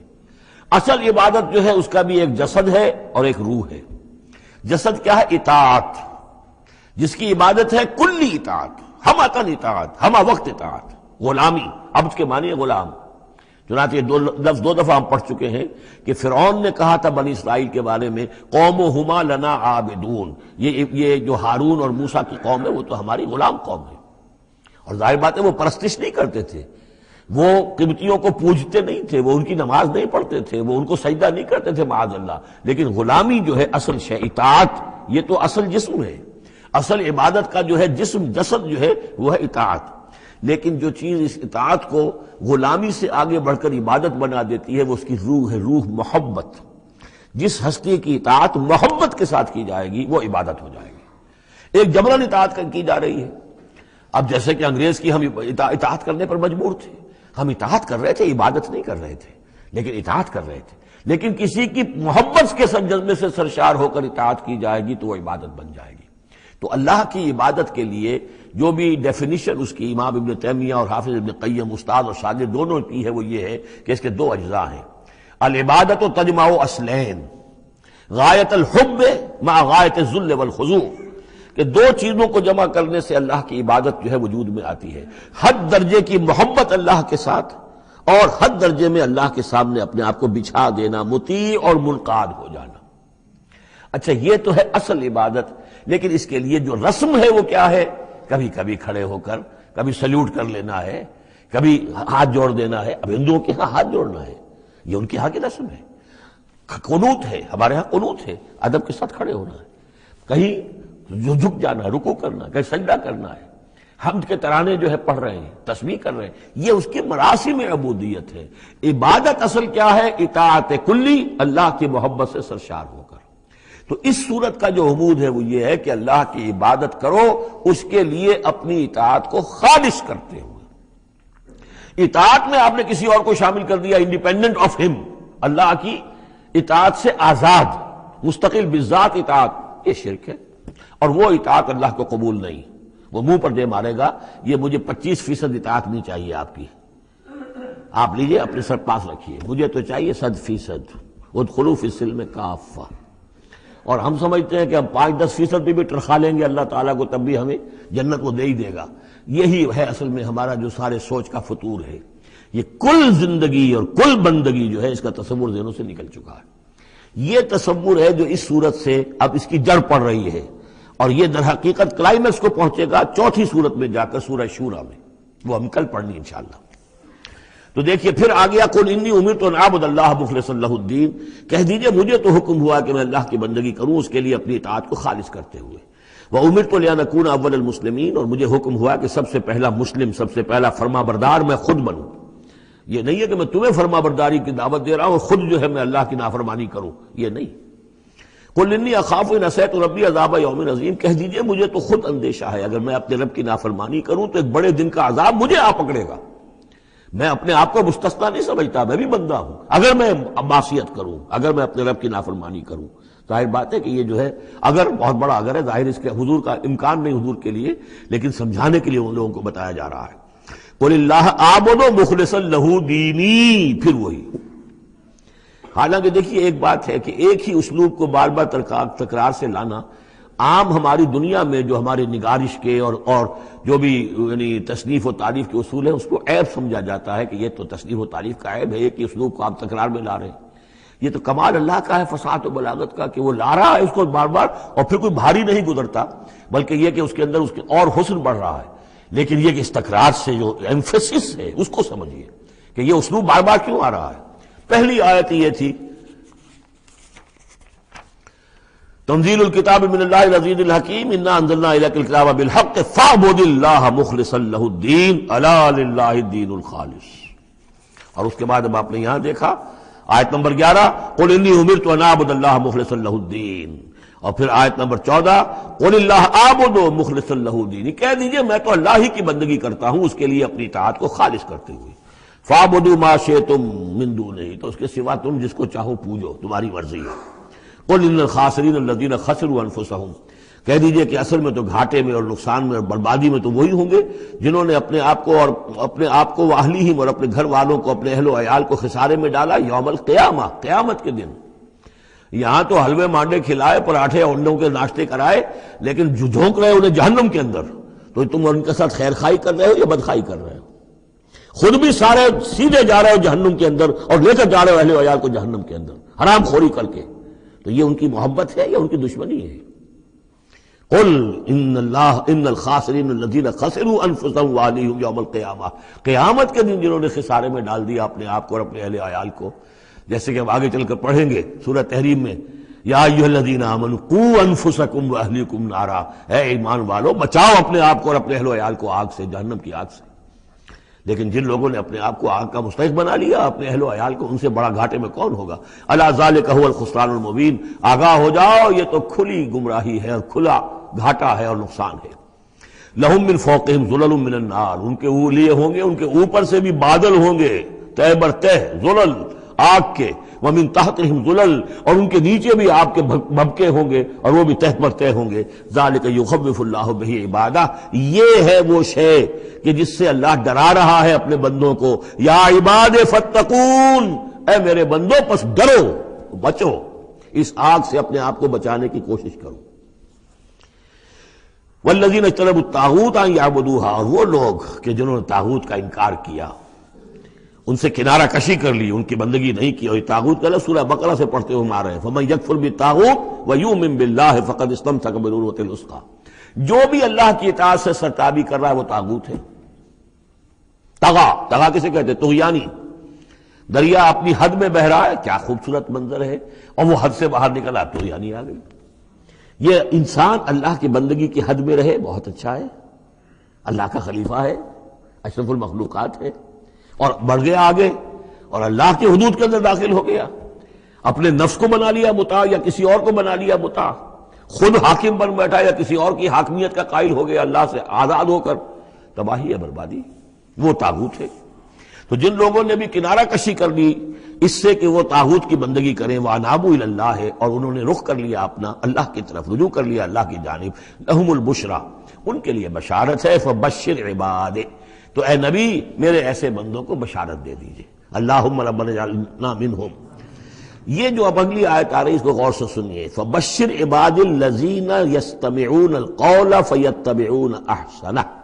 اصل عبادت جو ہے اس کا بھی ایک جسد ہے اور ایک روح ہے۔ جسد کیا ہے؟ اطاعت، جس کی عبادت ہے کلی اطاعت، ہم اطاعت، ہم وقت اطاعت، غلامی، عبد کے معنی ہے غلام۔ چنانچہ یہ لفظ دو دفعہ ہم پڑھ چکے ہیں کہ فرعون نے کہا تھا بنی اسرائیل کے بارے میں قومہما لنا عابدون، یہ جو ہارون اور موسیٰ کی قوم ہے وہ تو ہماری غلام قوم ہے۔ اور ظاہر بات ہے وہ پرستش نہیں کرتے تھے، وہ قبطیوں کو پوجتے نہیں تھے، وہ ان کی نماز نہیں پڑھتے تھے، وہ ان کو سجدہ نہیں کرتے تھے معاذ اللہ، لیکن غلامی جو ہے اصل شے، اطاعت یہ تو اصل جسم ہے، اصل عبادت کا جو ہے جسم، جسد جو ہے وہ ہے اطاعت۔ لیکن جو چیز اس اطاعت کو غلامی سے آگے بڑھ کر عبادت بنا دیتی ہے وہ اس کی روح ہے، روح محبت۔ جس ہستی کی اطاعت محبت کے ساتھ کی جائے گی وہ عبادت ہو جائے گی۔ ایک جبراً اطاعت کی جا رہی ہے۔ اب جیسے کہ انگریز کی ہم اطاعت کرنے پر مجبور تھے، ہم اطاعت کر رہے تھے، عبادت نہیں کر رہے تھے، لیکن اطاعت کر رہے تھے۔ لیکن کسی کی محبت کے جذبے سے سرشار ہو کر اطاعت کی جائے گی تو وہ عبادت بن جائے گی۔ تو اللہ کی عبادت کے لیے جو بھی ڈیفینیشن اس کی امام ابن تیمیہ اور حافظ ابن قیم استاد اور شاگرد دونوں کی ہے وہ یہ ہے کہ اس کے دو اجزاء ہیں۔ العبادت تجمع اصلین، غایت الحب مع غایت الذل والخضوع، کہ دو چیزوں کو جمع کرنے سے اللہ کی عبادت جو ہے وجود میں آتی ہے، حد درجے کی محبت اللہ کے ساتھ اور حد درجے میں اللہ کے سامنے اپنے آپ کو بچھا دینا، مطیع اور منقاد ہو جانا۔ اچھا یہ تو ہے اصل عبادت، لیکن اس کے لیے جو رسم ہے وہ کیا ہے؟ کبھی کبھی کھڑے ہو کر کبھی سلیوٹ کر لینا ہے، کبھی ہاتھ جوڑ دینا ہے۔ اب ہندوؤں کے ہاں ہاتھ جوڑنا ہے، یہ ان کے ہاں کی رسم ہے۔ قنوت ہے، ہمارے ہاں قنوت ہے، ادب کے ساتھ کھڑے ہونا ہے، کہیں جو جھک جانا ہے، رکوع کرنا ہے، کہیں سجدہ کرنا ہے، حمد کے ترانے جو ہے پڑھ رہے ہیں، تسبیح کر رہے ہیں، یہ اس کی مراسم عبودیت ہے۔ عبادت اصل کیا ہے؟ اطاعت کلی، اللہ کی محبت سے سرشار ہو کر۔ تو اس صورت کا جو عمود ہے وہ یہ ہے کہ اللہ کی عبادت کرو اس کے لیے اپنی اطاعت کو خالص کرتے ہوئے۔ اطاعت میں آپ نے کسی اور کو شامل کر دیا، انڈیپینڈنٹ آف ہم، اللہ کی اطاعت سے آزاد، مستقل بذات اطاعت، یہ شرک ہے، اور وہ اطاعت اللہ کو قبول نہیں۔ وہ منہ پر دے مارے گا یہ مجھے 25% اطاعت نہیں چاہیے آپ کی، آپ لیجئے اپنے سر پاس رکھیے، مجھے تو چاہیے 100%۔ ادخلوا فی السلم کافہ، اور ہم سمجھتے ہیں کہ ہم 5-10% بھی ٹرخا لیں گے اللہ تعالیٰ کو تب بھی ہمیں جنت وہ دے ہی دے گا۔ یہی ہے اصل میں ہمارا جو سارے سوچ کا فطور ہے۔ یہ کل زندگی اور کل بندگی جو ہے اس کا تصور ذہنوں سے نکل چکا ہے۔ یہ تصور ہے جو اس صورت سے اب اس کی جڑ پڑ رہی ہے، اور یہ در حقیقت کلائمیکس کو پہنچے گا چوتھی صورت میں جا کر سورہ شورى میں، وہ ہم کل پڑھنی انشاءاللہ۔ تو دیکھیے پھر آ گیا قل انی امرت ان اعبد اللہ مخلصا لہ الدین، کہہ دیجئے مجھے تو حکم ہوا کہ میں اللہ کی بندگی کروں اس کے لیے اپنی اطاعت کو خالص کرتے ہوئے۔ وَأُمِرْتُ لِأَنْ أَكُونَ أَوَّلَ الْمُسْلِمِينَ، اور مجھے حکم ہوا کہ سب سے پہلا مسلم، سب سے پہلا فرما بردار میں خود بنوں۔ یہ نہیں ہے کہ میں تمہیں فرما برداری کی دعوت دے رہا ہوں، خود جو ہے میں اللہ کی نافرمانی کروں، یہ نہیں۔ قُلْ إِنِّي أَخَافُ إِنْ عَصَيْتُ رَبِّي عَذَابَ يَوْمٍ عَظِيمٍ، کہہ دیجئے مجھے تو خود اندیشہ ہے اگر میں اپنے رب کی نافرمانی کروں تو ایک بڑے دن کا عذاب مجھے آ پکڑے گا۔ میں اپنے آپ کو مستثنا نہیں سمجھتا، میں بھی بندہ ہوں، اگر میں معصیت کروں، اگر میں اپنے رب کی نافرمانی کروں، ظاہر بات ہے کہ یہ جو ہے اگر بہت بڑا اگر ہے، ظاہر اس کے حضور کا امکان نہیں حضور کے لیے، لیکن سمجھانے کے لیے ان لوگوں کو بتایا جا رہا ہے۔ قُلِ اللَّهَ أَعْبُدُ مُخْلِصًا لَهُ دِينِي، پھر وہی۔ حالانکہ دیکھیے ایک بات ہے کہ ایک ہی اسلوب کو بار بار تکرار سے لانا عام ہماری دنیا میں جو ہمارے نگارش کے اور جو بھی یعنی تصنیف و تعریف کے اصول ہیں اس کو عیب سمجھا جاتا ہے کہ یہ تو تصنیف و تعریف کا عیب ہے، ایک ہی اسلوب کو آپ تکرار میں لا رہے ہیں۔ یہ تو کمال اللہ کا ہے فصاحت و بلاغت کا کہ وہ لا رہا ہے اس کو بار بار، اور پھر کوئی بھاری نہیں گزرتا، بلکہ یہ کہ اس کے اندر اس کے اور حسن بڑھ رہا ہے۔ لیکن یہ کہ اس تکرار سے جو ایمفیسس ہے اس کو سمجھیے کہ یہ اسلوب بار بار کیوں آ رہا ہے۔ پہلی آیت یہ تھی تنزیل الکتاب من اللہ العزیز الحکیم انا انزلنا الیک الکتاب بالحق فاعبد اللہ مخلصا لہ الدین الا للہ الدین الخالص۔ اور اس کے بعد اب آپ نے یہاں دیکھا آیت نمبر 11 قل انی امرت ان اعبد اللہ مخلصا لہ الدین، اور پھر آیت نمبر 14 قل اللہ اعبد مخلصا لہ الدین، کہہ دیجئے میں تو اللہ ہی کی بندگی کرتا ہوں اس کے لیے اپنی اطاعت کو خالص کرتے ہوئے۔ فاعبدوا ما شئتم من دونہ، تو اس کے سوا تم جس کو چاہو پوجو، تمہاری مرضی ہے۔ قل ان الخاسرین الذین خسروا انفسهم، کہہ دیجئے کہ اصل میں تو گھاٹے میں اور نقصان میں اور بربادی میں تو وہی ہوں گے جنہوں نے اپنے آپ کو واہلیہم اور اپنے گھر والوں کو، اپنے اہل و عیال کو خسارے میں ڈالا یوم القیامہ، قیامت کے دن۔ یہاں تو حلوے مانڈے کھلائے، پراٹھے انڈوں کے ناشتے کرائے، لیکن جو جھونک رہے انہیں جہنم کے اندر، تو تم ان کے ساتھ خیر خائی کر رہے ہو یا بدخائی کر رہے ہو؟ خود بھی سارے سیدھے جا رہے ہو جہنم کے اندر اور لے کر جا رہے ہو اہل و عیال کو جہنم کے اندر حرام خوری کر کے، تو یہ ان کی محبت ہے یا ان کی دشمنی ہے؟ قل ان الخاسرین الذین خسروا انفسهم واہلیہم یوم القیامہ، قیامت کے دن جنہوں نے خسارے میں ڈال دیا اپنے آپ کو اور اپنے اہل عیال کو، جیسے کہ ہم آگے چل کر پڑھیں گے سورہ تحریم میں، یا ایھا الذین آمنوا قوا انفسکم واہلیکم نارا، اے ایمان والو بچاؤ اپنے آپ کو اور اپنے اہل و عیال کو آگ سے، جہنم کی آگ سے۔ لیکن جن لوگوں نے اپنے آپ کو آگ کا مستحق بنا لیا، اپنے اہل و عیال کو، ان سے بڑا گھاٹے میں کون ہوگا؟ الا ذالک هو الخسران المبین، آگاہ ہو جاؤ یہ تو کھلی گمراہی ہے اور کھلا گھاٹا ہے اور نقصان ہے۔ لہم من فوقہم ظلل من النار، ان کے لیے ہوں گے ان کے اوپر سے بھی بادل ہوں گے تہ بر تہ، ظلل آگ کے، ومن تحتہم ظلل، اور ان کے نیچے بھی آگ کے بھبکے ہوں گے اور وہ بھی تہ پر تہ ہوں گے۔ ذالک یخوف اللہ بہ عبادہ، یہ ہے وہ شے کہ جس سے اللہ ڈرا رہا ہے اپنے بندوں کو۔ یا عباد فاتقون، اے میرے بندوں پس ڈرو، بچو، اس آگ سے اپنے آپ کو بچانے کی کوشش کرو۔ والذین اجتنبوا الطاغوت ان یعبدوها، اور وہ لوگ کہ جنہوں نے طاغوت کا انکار کیا، ان سے کنارہ کشی کر لی، ان کی بندگی نہیں کی، اور یہ طاغوت کا لفظ سورہ بقرہ سے پڑھتے ہوئے آ رہے ہیں، فمن یکفر بالطاغوت ویؤمن باللہ فقد استمسک بالعروۃ الوثقی، جو بھی اللہ کی اطاعت سے سرتابی کر رہا ہے وہ طاغوت ہے۔ طغا کسے کہتے ہیں؟ طغیانی۔ دریا اپنی حد میں بہ رہا ہے، کیا خوبصورت منظر ہے، اور وہ حد سے باہر نکلا، طغیانی آ گئی۔ یہ انسان اللہ کی بندگی کی حد میں رہے، بہت اچھا ہے، اللہ کا خلیفہ ہے، اشرف المخلوقات ہے، اور بڑھ گیا آگے اور اللہ کی حدود کے اندر داخل ہو گیا، اپنے نفس کو بنا لیا مطاع یا کسی اور کو بنا لیا مطاع، خود حاکم بن بیٹھا یا کسی اور کی حاکمیت کا قائل ہو گیا اللہ سے آزاد ہو کر، تباہی ہے، بربادی، وہ طاغوت ہے۔ تو جن لوگوں نے بھی کنارہ کشی کر لی اس سے کہ وہ طاغوت کی بندگی کریں، وَأَنَابُوا إِلَى اللَّهِ، اور انہوں نے رخ کر لیا اپنا اللہ کی طرف، رجوع کر لیا اللہ کی جانب، لَهُمُ الْبُشْرَى، ان کے لیے بشارت ہے، فَبَشِّرْ عِبَادِ، تو اے نبی میرے ایسے بندوں کو بشارت دے دیجئے، اللہم ربنا اجعلنا منہم۔ یہ جو اب اگلی آیت آ رہی اس کو غور سے سنیے، فَبَشِّرْ عِبَادِ الَّذِينَ يَسْتَمِعُونَ الْقَوْلَ فَيَتَّبِعُونَ أَحْسَنَهُ،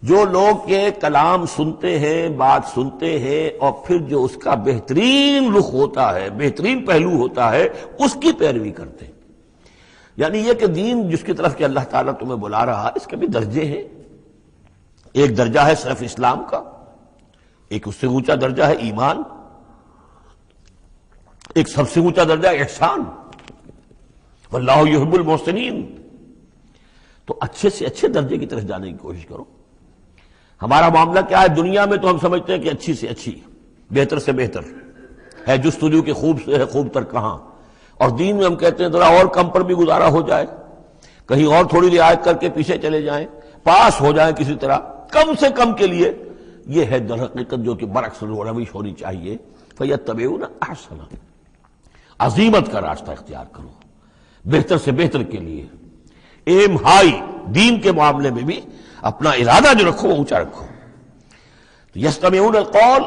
جو لوگ کے کلام سنتے ہیں، بات سنتے ہیں، اور پھر جو اس کا بہترین رخ ہوتا ہے، بہترین پہلو ہوتا ہے، اس کی پیروی کرتے ہیں۔ یعنی یہ کہ دین جس کی طرف کہ اللہ تعالیٰ تمہیں بلا رہا ہے اس کے بھی درجے ہیں، ایک درجہ ہے صرف اسلام کا، ایک اس سے اونچا درجہ ہے ایمان، ایک سب سے اونچا درجہ ہے احسان، واللہ یحب المحسنین، تو اچھے سے اچھے درجے کی طرف جانے کی کوشش کرو. ہمارا معاملہ کیا ہے؟ دنیا میں تو ہم سمجھتے ہیں کہ اچھی سے اچھی، بہتر سے بہتر ہے، جستجو کے خوب سے ہے خوب تر کہاں. اور دین میں ہم کہتے ہیں ذرا اور کم پر بھی گزارا ہو جائے، کہیں اور تھوڑی رعایت کر کے پیچھے چلے جائیں، پاس ہو جائیں کسی طرح کم سے کم کے لیے. یہ ہے در حقیقت جو کہ برعکس روش ہونی چاہیے. فَيَتَّبِعُونَ أَحْسَنَ، عزیمت کا راستہ اختیار کرو بہتر سے بہتر کے لیے. ایم ہائی، دین کے معاملے میں بھی اپنا ارادہ جو رکھو وہ اونچا رکھو. یستمعون القول،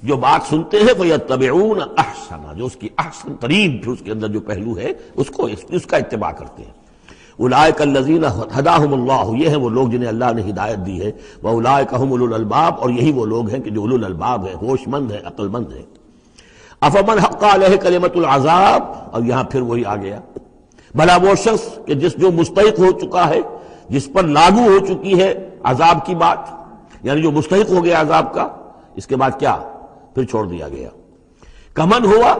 جو بات سنتے ہیں فیتبعون احسنہ، جو اس کی احسن ترین پھر اس کے اندر جو پہلو ہے اس کا اتباع کرتے ہیں. اولئک الذین ہداہم اللہ، یہ ہیں وہ لوگ جنہیں اللہ نے ہدایت دی ہے. واولئک هم اولو الالباب، اور یہی وہ لوگ ہیں کہ جو اولو الالباب ہیں، ہوش مند ہیں، عقل مند ہیں. افمن حق علیہ کلمۃ العذاب، اور یہاں پھر وہی آ گیا، بھلا وہ شخص کہ جو مستحق ہو چکا ہے، جس پر لاگو ہو چکی ہے عذاب کی بات، یعنی جو مستحق ہو گیا عذاب کا، اس کے بعد کیا پھر چھوڑ دیا گیا. کمن ہوا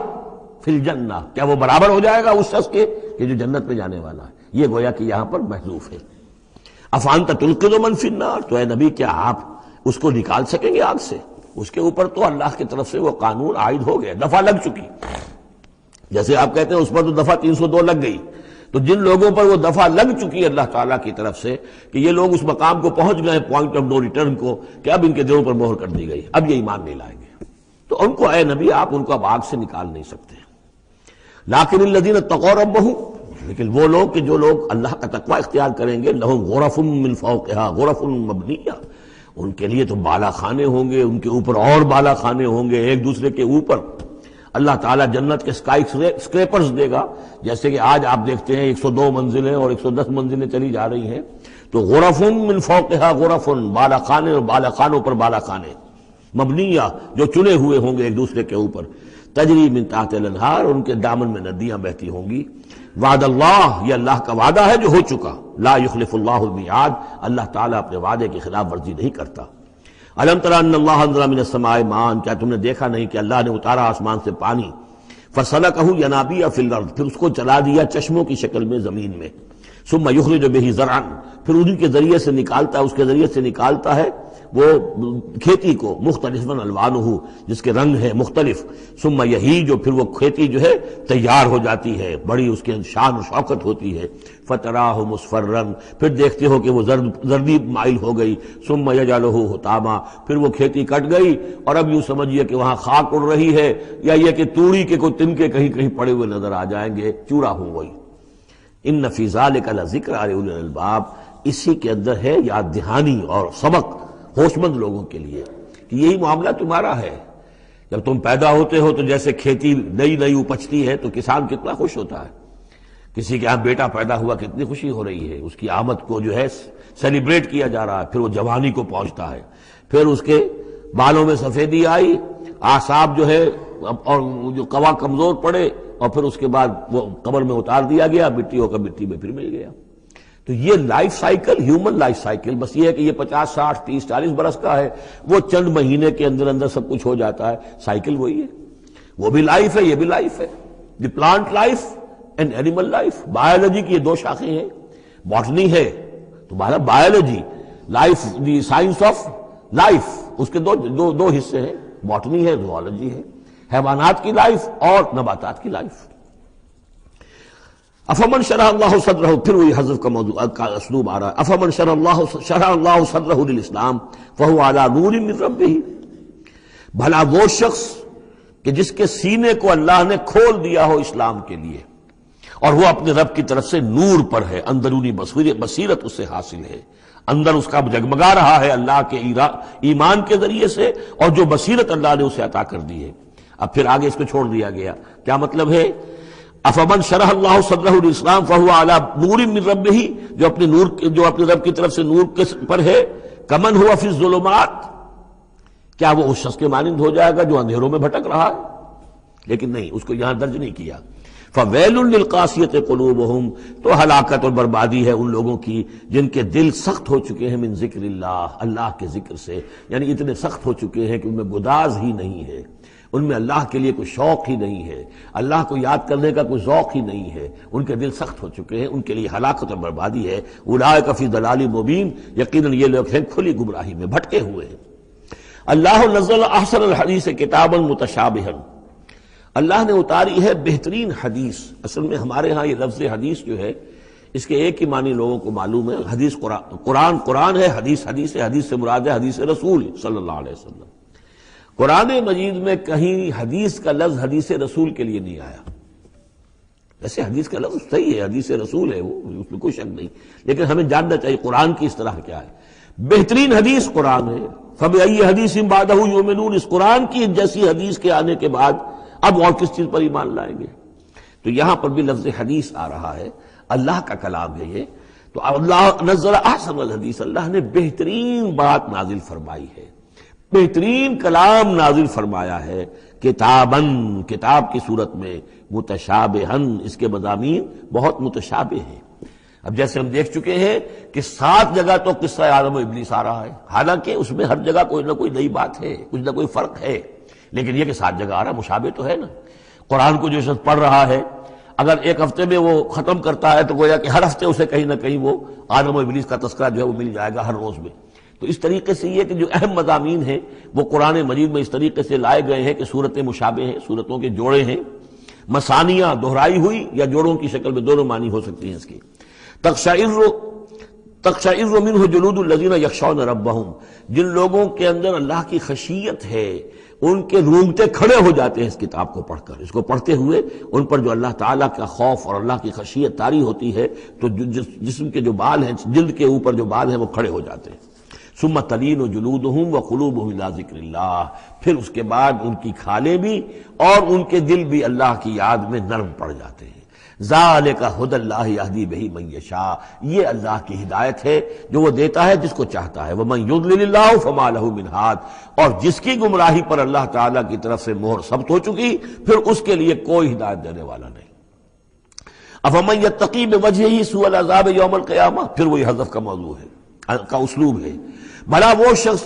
فی الجنہ، کیا وہ برابر ہو جائے گا اس شخص کے کہ جو جنت میں جانے والا ہے؟ یہ گویا کہ یہاں پر محذوف ہے. افانت تلقذ من فی النار، تو اے نبی کیا آپ اس کو نکال سکیں گے آگ سے؟ اس کے اوپر تو اللہ کی طرف سے وہ قانون عائد ہو گیا، دفعہ لگ چکی. جیسے آپ کہتے ہیں اس پر تو دفعہ 302 لگ گئی، تو جن لوگوں پر وہ دفعہ لگ چکی ہے اللہ تعالیٰ کی طرف سے کہ یہ لوگ اس مقام کو پہنچ گئے پوائنٹ آف نو ریٹرن کو، کہ اب ان کے دلوں پر مہر کر دی گئی، اب یہ ایمان نہیں لائیں گے، تو ان کو اے نبی آپ ان کو اب آگ سے نکال نہیں سکتے. لیکن الذین اتقوا ربہم، لیکن وہ لوگ کہ جو لوگ اللہ کا تقوی اختیار کریں گے، لہم غرف من فوقہا غرف مبنیہ، ان کے لیے تو بالا خانے ہوں گے، ان کے اوپر اور بالا خانے ہوں گے ایک دوسرے کے اوپر. اللہ تعالیٰ جنت کے اسکائی اسکریپرز دے گا، جیسے کہ آج آپ دیکھتے ہیں 102 منزلیں اور 110 منزلیں چلی جا رہی ہیں. تو غرف من فوقہا غرف، بالا خانے اور بالا خانوں پر بالا خانے، مبنیہ جو چنے ہوئے ہوں گے ایک دوسرے کے اوپر. تجری من تحت الانہار، ان کے دامن میں ندیاں بہتی ہوں گی. وعد اللہ، یہ اللہ کا وعدہ ہے جو ہو چکا. لا یخلف اللہ المیعاد، اللہ تعالیٰ اپنے وعدے کی خلاف ورزی نہیں کرتا. الم تر ان اللہ انزل من السماء ماء، کیا تم نے دیکھا نہیں کہ اللہ نے اتارا آسمان سے پانی. فسلکہ ینابیع فی الارض، پھر اس کو چلا دیا چشموں کی شکل میں زمین میں. ثم یخرج بہ زرعا، پھر انہی کے ذریعے سے نکالتا ہے، اس کے ذریعے سے نکالتا ہے وہ کھیتی کو. مختلف الوانہ، جس کے رنگ ہیں مختلف. ثم یہیج، پھر وہ کھیتی جو ہے تیار ہو جاتی ہے، بڑی اس کے شان و شوکت ہوتی ہے. فتراہ مصفرا، پھر دیکھتے ہو کہ وہ زردی مائل ہو گئی. ثم یجعلہ حطاما، پھر وہ کھیتی کٹ گئی اور اب یوں سمجھیے کہ وہاں خاک اڑ رہی ہے، یا یہ کہ توڑی کے کوئی تنکے کہیں کہیں پڑے ہوئے نظر آ جائیں گے، چورا ہو گئی. ان فی ذلک لذکر لأولی الالباب، اسی کے اندر ہے یاد دہانی اور سبق ہوش مند لوگوں کے لیے کہ یہی معاملہ تمہارا ہے. جب تم پیدا ہوتے ہو تو جیسے کھیتی نئی نئی اپجتی ہے تو کسان کتنا خوش ہوتا ہے. کسی کے یہاں بیٹا پیدا ہوا کتنی خوشی ہو رہی ہے، اس کی آمد کو جو ہے سیلیبریٹ کیا جا رہا ہے. پھر وہ جوانی کو پہنچتا ہے، پھر اس کے بالوں میں سفیدی آئی، اعصاب جو ہے اور جو قوا کمزور پڑے، اور پھر اس کے بعد وہ قبر میں اتار دیا گیا، مٹی ہو کر مٹی میں پھر مل گیا. تو یہ life cycle, human life cycle, بس یہ ہے کہ یہ 50 60 30 40 برس کا ہے، وہ چند مہینے کے اندر اندر سب کچھ ہو جاتا ہے. سائیکل وہی ہے، وہ بھی لائف ہے، یہ بھی لائف ہے. The plant life and animal life. Biology کی یہ دو شاخیں ہیں، باٹنی ہے تو biology, life the science of life, اس کے دو حصے ہیں، باٹنی ہے، زوالوجی ہے. حیوانات کی لائف اور نباتات کی لائف. افمن شرح اللہ صدرہ، پھر وہی حذف کا موضوع کا اسلوب آ رہا ہے. افمن شرح اللہ صدرہ للاسلام فہو علی نور من ربہ، بھلا وہ شخص کہ جس کے سینے کو اللہ نے کھول دیا ہو اسلام کے لیے، اور وہ اپنے رب کی طرف سے نور پر ہے، اندرونی بصیرت اس سے حاصل ہے، اندر اس کا جگمگا رہا ہے اللہ کے ایمان کے ذریعے سے، اور جو بصیرت اللہ نے اسے عطا کر دی ہے. اب پھر آگے اس کو چھوڑ دیا گیا. کیا مطلب ہے؟ افمن شرح اللہ صدرہ للاسلام فہو علی نور من ربہ، جو اپنے رب کی طرف سے نور کے پر ہے. کمن ہوا فی الظلمات، کیا وہ اس شخص کے مانند ہو جائے گا جو اندھیروں میں بھٹک رہا ہے؟ لیکن نہیں، اس کو یہاں درج نہیں کیا. فویل للقاسیۃ قلوبہم، تو ہلاکت اور بربادی ہے ان لوگوں کی جن کے دل سخت ہو چکے ہیں من ذکر اللہ، اللہ کے ذکر سے، یعنی اتنے سخت ہو چکے ہیں کہ ان میں گداز ہی نہیں ہے. ان میں اللہ کے لیے کوئی شوق ہی نہیں ہے، اللہ کو یاد کرنے کا کوئی ذوق ہی نہیں ہے، ان کے دل سخت ہو چکے ہیں، ان کے لیے ہلاکت اور بربادی ہے۔ اولئک فی ضلال مبین، یقیناً یہ لوگ ہیں کھلی گمراہی میں بھٹکے ہوئے ہیں۔ اللہ نزل احسن الحدیث کتابا متشابہا، اللہ نے اتاری ہے بہترین حدیث۔ اصل میں ہمارے ہاں یہ لفظ حدیث جو ہے اس کے ایک ہی معنی لوگوں کو معلوم ہے، حدیث قرآن ہے، حدیث ہے، حدیث سے مراد ہے حدیث رسول صلی اللہ علیہ وسلم۔ قرآن مجید میں کہیں حدیث کا لفظ حدیث رسول کے لیے نہیں آیا۔ ویسے حدیث کا لفظ صحیح ہے، حدیث رسول ہے، وہ اس میں کوئی شک نہیں، لیکن ہمیں جاننا چاہیے قرآن کی اصطلاح کیا ہے۔ بہترین حدیث قرآن ہے، فَبِأَيِّ حَدِيثٍ بَعْدَهُ يُؤْمِنُونَ، اس قرآن کی جیسی حدیث کے آنے کے بعد اب اور کس چیز پر ایمان لائیں گے؟ تو یہاں پر بھی لفظ حدیث آ رہا ہے، اللہ کا کلام ہے یہ۔ تو اللہ نزل احسن الحدیث، اللہ نے بہترین بات نازل فرمائی ہے، بہترین کلام نازل فرمایا ہے، کتاباً، کتاب کی صورت میں، متشابہاً، اس کے مضامین بہت متشابہ ہیں۔ اب جیسے ہم دیکھ چکے ہیں کہ 7 جگہ تو قصہ آدم و ابلیس آ رہا ہے، حالانکہ اس میں ہر جگہ کوئی نہ کوئی نئی بات ہے، کچھ نہ کوئی فرق ہے، لیکن یہ کہ 7 جگہ آ رہا مشابہ تو ہے نا۔ قرآن کو جو شخص پڑھ رہا ہے اگر ایک ہفتے میں وہ ختم کرتا ہے تو گویا کہ ہر ہفتے اسے کہیں نہ کہیں وہ آدم و ابلیس کا تذکرہ جو ہے وہ مل جائے گا ہر روز میں۔ تو اس طریقے سے یہ کہ جو اہم مضامین ہیں وہ قرآن مجید میں اس طریقے سے لائے گئے ہیں کہ صورتیں مشابہ ہیں، صورتوں کے جوڑے ہیں، مثانیہ دہرائی ہوئی یا جوڑوں کی شکل میں دونوں معنی ہو سکتی ہیں اس کی۔ تقشعر منہ جلود الذین یخشون ربہم، جن لوگوں کے اندر اللہ کی خشیت ہے ان کے رونگٹے کھڑے ہو جاتے ہیں اس کتاب کو پڑھ کر، اس کو پڑھتے ہوئے ان پر جو اللہ تعالیٰ کا خوف اور اللہ کی خشیت طاری ہوتی ہے تو جسم کے جو بال ہیں، جلد کے اوپر جو بال ہیں وہ کھڑے ہو جاتے ہیں۔ ثم تلین جلودہم وقلوبہم الی ذکر اللہ، پھر اس کے بعد ان کی کھالیں بھی اور ان کے دل بھی اللہ کی یاد میں نرم پڑ جاتے ہیں۔ ذالک ھدی اللہ یہدی بہ من یشاء، یہ اللہ کی ہدایت ہے جو وہ دیتا ہے جس کو چاہتا ہے۔ ومن یضلل اللہ فما لہ من ہاد، اور جس کی گمراہی پر اللہ تعالیٰ کی طرف سے مہر ثبت ہو چکی پھر اس کے لیے کوئی ہدایت دینے والا نہیں۔ افمن یتقی بوجہہ سوء العذاب یوم القیامہ، پھر وہی حذف کا موضوع ہے، کا اسلوب ہے۔ بھلا وہ شخص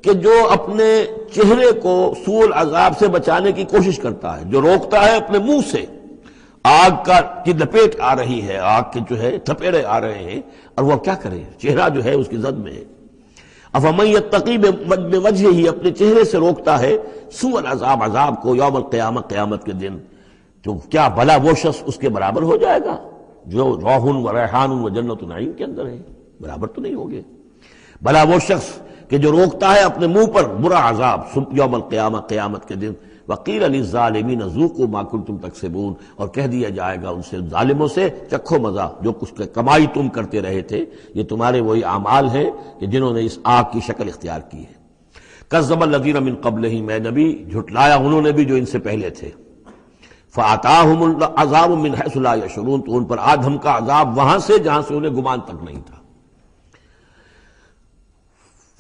کہ جو اپنے چہرے کو سوء العذاب سے بچانے کی کوشش کرتا ہے، جو روکتا ہے اپنے منہ سے، آگ کی لپیٹ آ رہی ہے، آگ کے جو ہے تھپیڑے آ رہے ہیں، اور وہ کیا کرے، چہرہ جو ہے اس کی زد میں ہے۔ افمن یتقی بوجہہ، اپنے چہرے سے روکتا ہے سوء العذاب، عذاب کو، یوم القیامہ، قیامت کے دن، تو کیا بھلا وہ شخص اس کے برابر ہو جائے گا جو روح و ریحان و جنت نعیم کے اندر ہے؟ برابر تو نہیں ہوگے۔ بھلا وہ شخص کہ جو روکتا ہے اپنے منہ پر برا عذاب یوم القیامہ، قیامت کے دن، وقیل للظالمین ذوقوا ما کنتم تکسبون، اور کہہ دیا جائے گا ان سے، ظالموں سے، چکھو مزہ جو کچھ کمائی تم کرتے رہے تھے، یہ تمہارے وہی اعمال ہیں کہ جنہوں نے اس آگ کی شکل اختیار کی ہے۔ کذب الذین من قبلہم، اے نبی جھٹلایا انہوں نے بھی جو ان سے پہلے تھے۔ فآتاہم العذاب من حیث لا یشعرون، تو ان پر آ دھمکا عذاب وہاں سے جہاں سے انہیں گمان تک نہیں تھا۔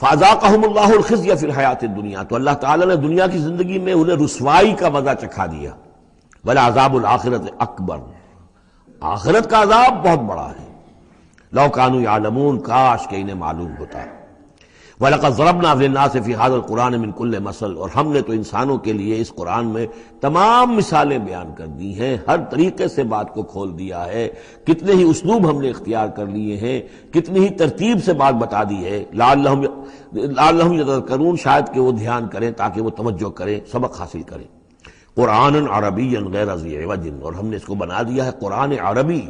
فَأَذَاقَهُمُ اللَّهُ الْخِزْيَ فِي الْحَيَاةِ الدُّنْيَا، تو اللہ تعالیٰ نے دنیا کی زندگی میں انہیں رسوائی کا مزہ چکھا دیا۔ وَلَعَذَابُ الْآخِرَةِ أَكْبَرُ، آخرت کا عذاب بہت بڑا ہے۔ لَوْ كَانُوا يَعْلَمُونَ، کاش کہ انہیں معلوم ہوتا ہے۔ وَلَقَدْ ضَرَبْنَا لِلنَّاسِ فِي هَذَا الْقُرْآنِ مِنْ كُلِّ مَثَلٍ، اور ہم نے تو انسانوں کے لیے اس قرآن میں تمام مثالیں بیان کر دی ہیں، ہر طریقے سے بات کو کھول دیا ہے، کتنے ہی اسلوب ہم نے اختیار کر لیے ہیں، کتنی ہی ترتیب سے بات بتا دی ہے، لعلہم یتذکرون، شاید کہ وہ دھیان کریں تاکہ وہ توجہ کریں، سبق حاصل کریں۔ قرآن عربی غیر ذی عوج، اور ہم نے اس کو بنا دیا ہے قرآن عربی،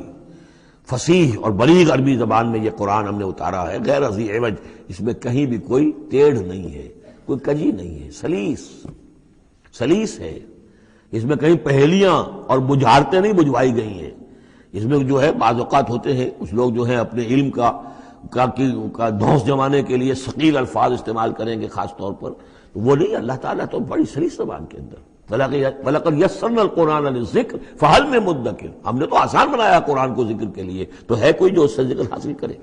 فصیح اور بلیغ عربی زبان میں یہ قرآن ہم نے اتارا ہے، غیر ذی عوج، اس میں کہیں بھی کوئی ٹیڑھ نہیں ہے، کوئی کجی نہیں ہے، سلیس ہے، اس میں کہیں پہیلیاں اور بجھارتیں نہیں بجھوائی گئی ہیں۔ اس میں جو ہے بعض اوقات ہوتے ہیں کچھ لوگ جو ہیں اپنے علم کا دھوس جمانے کے لیے ثقیل الفاظ استعمال کریں گے خاص طور پر، تو وہ نہیں، اللہ تعالیٰ تو بڑی سلیس زبان کے اندر، وَلَقَدْ يَسَّرْنَا الْقُرْآنَ لِلذِّكْرِ فَهَلْ مِن مُدَّكِرٍ، ہم نے تو آسان بنایا قرآن کو ذکر کے لیے، تو ہے کوئی جو اس سے ذکر حاصل کرے۔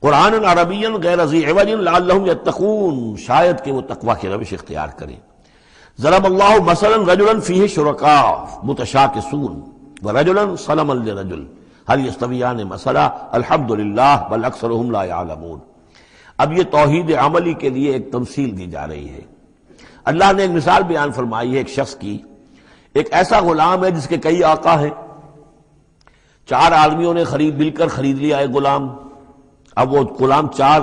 قرآن عربی غیر ذی عوج لعلہم یتقون، شاید کہ وہ تقوی کی روش اختیار کریں۔ ضرب اللہ مثلا رجلا فیہ شرکاء متشاکسون ورجلا صنما لرجل هل یستویان مثلا الحمدللہ بل اکثرہم لا یعلمون۔ اب یہ توحید عملی کے لیے ایک تمثیل دی جا رہی ہے۔ اللہ نے ایک مثال بیان فرمائی ہے ایک شخص کی، ایک ایسا غلام ہے جس کے کئی آقا ہیں، 4 آدمیوں نے مل کر خرید لیا ایک غلام، اب وہ غلام 4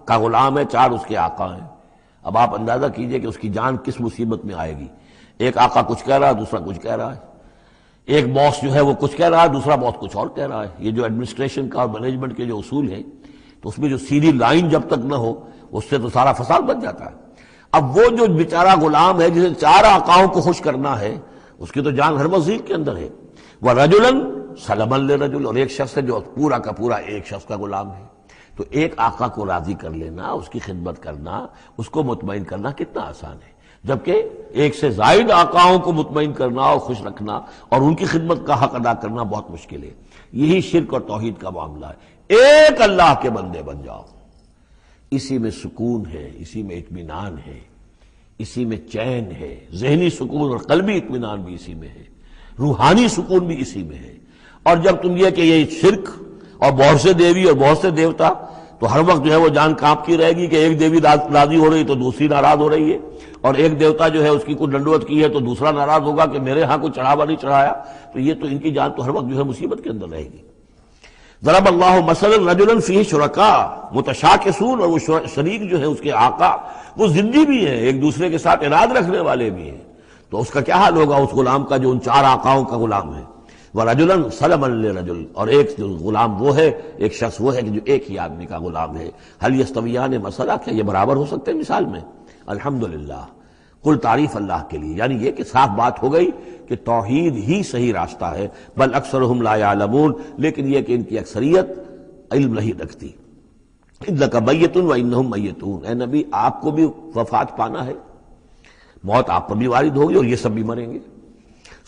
کا غلام ہے، 4 اس کے آقا ہیں۔ اب آپ اندازہ کیجئے کہ اس کی جان کس مصیبت میں آئے گی، ایک آقا کچھ کہہ رہا ہے، دوسرا کچھ کہہ رہا ہے، ایک باس جو ہے وہ کچھ کہہ رہا ہے، دوسرا باس کچھ اور کہہ رہا ہے۔ یہ جو ایڈمنسٹریشن کا اور مینجمنٹ کے جو اصول ہیں تو اس میں جو سیدھی لائن جب تک نہ ہو اس سے تو سارا فساد بن جاتا ہے۔ اب وہ جو بیچارہ غلام ہے جسے 4 آقاؤں کو خوش کرنا ہے، اس کی تو جان ہر مزید کے اندر ہے۔ وَرَجُلًا سَلَمًا لِرَجُلٍ، اور ایک شخص ہے جو پورا کا پورا ایک شخص کا غلام ہے۔ تو ایک آقا کو راضی کر لینا، اس کی خدمت کرنا، اس کو مطمئن کرنا کتنا آسان ہے، جبکہ ایک سے زائد آقاؤں کو مطمئن کرنا اور خوش رکھنا اور ان کی خدمت کا حق ادا کرنا بہت مشکل ہے۔ یہی شرک اور توحید کا معاملہ ہے۔ ایک اللہ کے بندے بن جاؤ، اسی میں سکون ہے، اسی میں اطمینان ہے، اسی میں چین ہے، ذہنی سکون اور قلبی اطمینان بھی اسی میں ہے، روحانی سکون بھی اسی میں ہے۔ اور جب تم یہ کہ یہ شرک اور بہت سے دیوی اور بہت سے دیوتا، تو ہر وقت جو ہے وہ جان کانپتی رہے گی کہ ایک دیوی راضی ہو رہی تو دوسری ناراض ہو رہی ہے، اور ایک دیوتا جو ہے اس کی کوئی ڈنڈوت کی ہے تو دوسرا ناراض ہوگا کہ میرے ہاں کوئی چڑھاوا نہیں چڑھایا، تو یہ تو ان کی جان تو ہر وقت جو ہے مصیبت کے اندر رہے گی۔ ضرب اللہ مثلا رجلا فیہ شرکاء متشاکسون، اور وہ شریک جو ہے اس کے آقا وہ زندی بھی ہیں، ایک دوسرے کے ساتھ اراد رکھنے والے بھی ہیں، تو اس کا کیا حال ہوگا اس غلام کا جو ان 4 آقاؤں کا غلام ہے۔ وَرَجُلًا سَلَمًا لِرَجُلٍ، اور ایک جو غلام وہ ہے، ایک شخص وہ ہے کہ جو ایک ہی آدمی کا غلام ہے۔ هل يستویان مثلا، کیا یہ برابر ہو سکتے ہیں مثال میں؟ الحمدللہ، کل تعریف اللہ کے لیے، یعنی یہ کہ صاف بات ہو گئی کہ توحید ہی صحیح راستہ ہے۔ بل اکثرهم لا يعلمون، لیکن یہ کہ ان کی اکثریت علم نہیں رکھتی۔ انک میت وانہم میتون، اے نبی آپ کو بھی وفات پانا ہے، موت آپ پر بھی وارد ہوگی اور یہ سب بھی مریں گے۔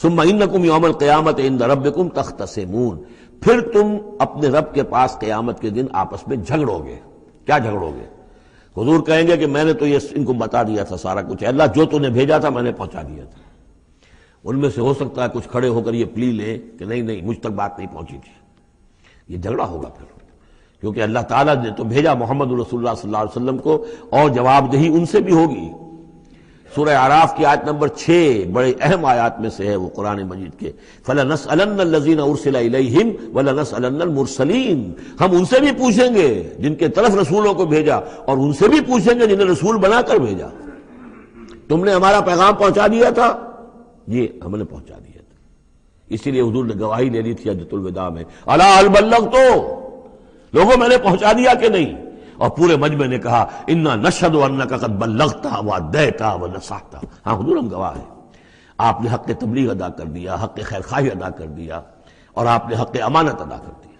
ثم انکم یوم القیامت عند ربکم تختصمون، پھر تم اپنے رب کے پاس قیامت کے دن آپس میں جھگڑو گے۔ کیا جھگڑو گے؟ حضور کہیں گے کہ میں نے تو یہ ان کو بتا دیا تھا سارا کچھ، اللہ جو تو نے بھیجا تھا میں نے پہنچا دیا تھا۔ ان میں سے ہو سکتا ہے کچھ کھڑے ہو کر یہ پلی لیں کہ نہیں مجھ تک بات نہیں پہنچی تھی، یہ جھگڑا ہوگا پھر، کیونکہ اللہ تعالیٰ نے تو بھیجا محمد رسول اللہ صلی اللہ علیہ وسلم کو، اور جواب دہی ان سے بھی ہوگی۔ سورہ اعراف کی آیت نمبر 6 بڑے اہم آیات میں سے ہے وہ قرآن مجید کے، فَلَنَسْأَلَنَّ الَّذِينَ أُرْسِلَ إِلَيْهِمْ وَلَنَسْأَلَنَّ الْمُرْسَلِينَ، ہم ان سے بھی پوچھیں گے جن کے طرف رسولوں کو بھیجا، اور ان سے بھی پوچھیں گے جنہیں رسول بنا کر بھیجا۔ تم نے ہمارا پیغام پہنچا دیا تھا؟ جی ہم نے پہنچا دیا تھا۔ اسی لیے حضور نے گواہی لے لی تھی حجۃ الوداع میں، الا هل بلغت، لوگوں میں نے پہنچا دیا کہ نہیں؟ اور پورے مجمع نے کہا انا نشہد انک قد بلغت وادیت ونصحت، ہاں حضور ہم گواہ ہیں، آپ نے حق تبلیغ ادا کر دیا، حق خیر خواہی ادا کر دیا، اور آپ نے حق امانت ادا کر دیا۔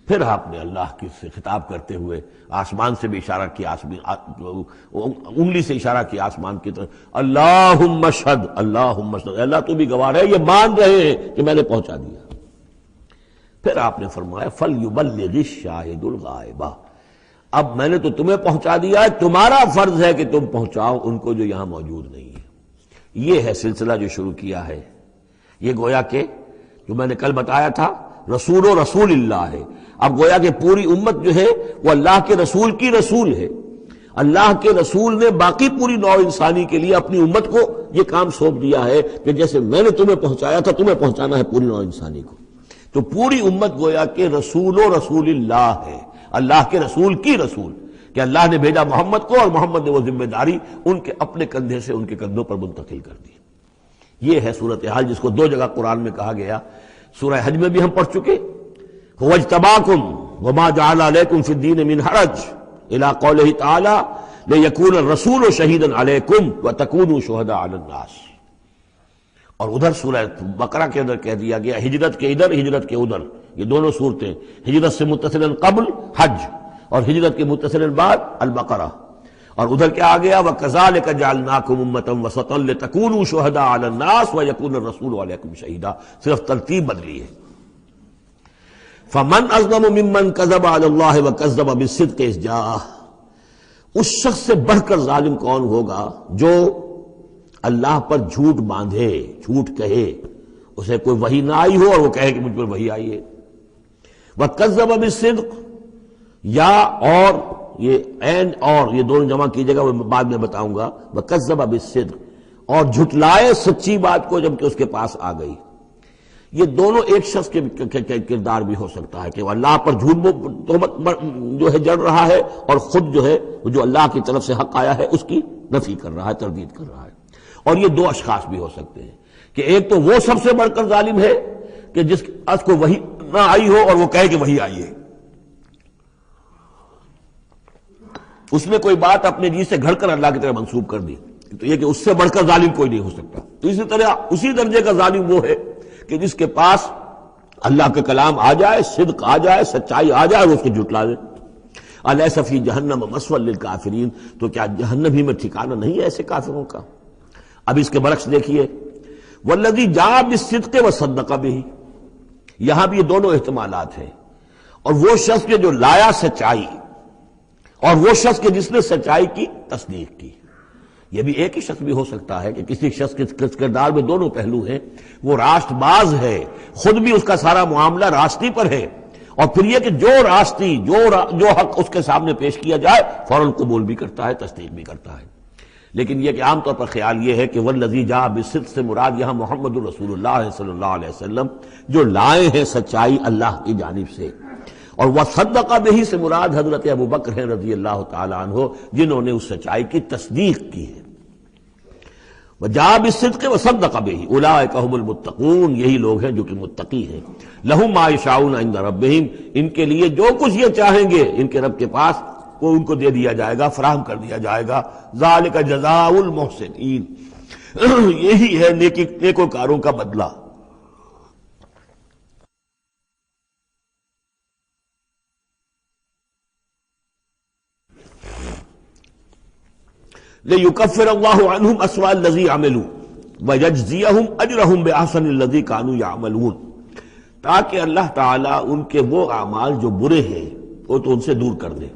پھر آپ نے اللہ کی سے خطاب کرتے ہوئے آسمان سے بھی اشارہ کیا، انگلی سے اشارہ کیا آسمان کی طرف، اللہم اشہد، اللہم اشہد، اللہ تو بھی گواہ ہے، یہ مان رہے ہیں کہ میں نے پہنچا دیا۔ پھر آپ نے فرمایا فَلْيُبَلِّغِ الشَّاهِدُ الْغَائِبَ، اب میں نے تو تمہیں پہنچا دیا ہے، تمہارا فرض ہے کہ تم پہنچاؤ ان کو جو یہاں موجود نہیں ہے۔ یہ ہے سلسلہ جو شروع کیا ہے، یہ گویا کہ جو میں نے کل بتایا تھا رسول و رسول اللہ ہے، اب گویا کہ پوری امت جو ہے وہ اللہ کے رسول کی رسول ہے۔ اللہ کے رسول نے باقی پوری نوع انسانی کے لیے اپنی امت کو یہ کام سونپ دیا ہے کہ جیسے میں نے تمہیں پہنچایا تھا تمہیں پہنچانا ہے پوری نوع انسانی کو۔ تو پوری امت گویا کہ رسول و رسول اللہ ہے، اللہ کے رسول کی رسول، کہ اللہ نے بھیجا محمد کو اور محمد نے وہ ذمہ داری ان کے اپنے کندھے سے ان کے کندھوں پر منتقل کر دی۔ یہ ہے صورتحال جس کو 2 جگہ قرآن میں کہا گیا، سورہ حج میں بھی ہم پڑھ چکے، هو اجتباکم وما جعل علیکم فی الدین من حرج الی قولہ تعالی لیکون الرسول شہیدا علیکم وتکونوا شہداء علی الناس، اور ادھر سورہ بقرہ کے اندر کہہ دیا گیا ہجرت کے ادھر ہجرت کے ادھر، یہ دونوں صورتیں ہجرت سے متصل قبل حج اور ہجرت کے متصل بعد البقرہ، اور ادھر کیا آ گیا وَكَذَلِكَ جَعَلْنَاكُمْ أُمَّةً وَسَطًا لِتَكُونُوا شُهَدَاءَ عَلَى النَّاسِ وَيَكُونَ الرَّسُولُ عَلَيْكُمْ شَهِيدًا، صرف ترتیب بدلی ہے۔ فَمَنْ أَظْلَمُ مِمَّنْ كَذَبَ عَلَى اللَّهِ وَكَذَّبَ بِالصِّدْقِ إِذْ جَاءَهُ، اس شخص سے بڑھ کر ظالم کون ہوگا جو اللہ پر جھوٹ باندھے، جھوٹ کہے، اسے کوئی وحی نہ آئی ہو اور وہ کہے کہ مجھ پر وحی آئی ہے۔ وَكَذَّبَ بِالصِّدْقِ، یا اور یہ عین اور یہ دونوں جمع کیجیے گا، وہ بعد میں بتاؤں گا. وَكَذَّبَ بِالصِّدْقِ، اور جھٹلائے سچی بات کو جب کہ اس کے پاس آ گئی. یہ دونوں ایک شخص کے کردار بھی ہو سکتا ہے کہ وہ اللہ پر جھوٹ تہمت جو ہے جڑ رہا ہے، اور خود جو ہے جو اللہ کی طرف سے حق آیا ہے اس کی نفی کر رہا ہے، تردید کر رہا ہے. اور یہ دو اشخاص بھی ہو سکتے ہیں کہ ایک تو وہ سب سے بڑھ کر ظالم ہے کہ جس اس کو وحی نہ آئی ہو اور وہ کہے کہ وحی آئی ہے، اس نے کوئی بات اپنے جی سے گھڑ کر اللہ کی طرف منسوب کر دی. تو یہ کہ اس سے بڑھ کر ظالم کوئی نہیں ہو سکتا. تو اسی طرح اسی درجے کا ظالم وہ ہے کہ جس کے پاس اللہ کا کلام آ جائے، صدق آ جائے، سچائی آ جائے، وہ اس کو جھٹلا دے. الیس فی جہنم مثوی للکافرین، تو کیا جہنم ہی میں ٹھکانہ نہیں ہے ایسے کافروں کا؟ اب اس کے برعکس دیکھیے، والذی جاء بالصدق وصدق بہ، یہاں بھی یہ دونوں احتمالات ہیں. اور وہ شخص کے جو لایا سچائی، اور وہ شخص کے جس نے سچائی کی تصدیق کی. یہ بھی ایک ہی شخص بھی ہو سکتا ہے کہ کسی شخص کے کردار میں دونوں پہلو ہیں. وہ راست باز ہے، خود بھی اس کا سارا معاملہ راستی پر ہے، اور پھر یہ کہ جو راستی جو حق اس کے سامنے پیش کیا جائے فوراً قبول بھی کرتا ہے، تصدیق بھی کرتا ہے. لیکن یہ کہ عام طور پر خیال یہ ہے کہ والذی جاء بالصدق سے مراد یہاں محمد رسول اللہ صلی اللہ علیہ وسلم جو لائے ہیں سچائی اللہ کی جانب سے، اور وصدق بہ سے مراد حضرت ابوبکر ہیں رضی اللہ تعالی عنہ جنہوں نے اس سچائی کی تصدیق کی ہے. وجاء بالصدق وصدق بہ اولئک هم المتقون، یہی لوگ ہیں جو کہ متقی ہیں. لہم ما یشاؤون عند ربہم، ان کے لیے جو کچھ یہ چاہیں گے ان کے رب کے پاس وہ ان کو دے دیا جائے گا، فراہم کر دیا جائے گا. ذالک جزاء المحسنین، یہی ہے نیکوکاروں کا بدلہ. لِيُكَفِّرَ اللَّهُ عَنْهُمْ أَسْوَأَ الَّذِي عَمِلُوا وَيَجْزِيَهُمْ أَجْرَهُمْ بِأَحْسَنِ الَّذِي كَانُوا يَعْمَلُونَ، تاکہ اللہ تعالیٰ ان کے وہ اعمال جو برے ہیں وہ تو ان سے دور کر دے.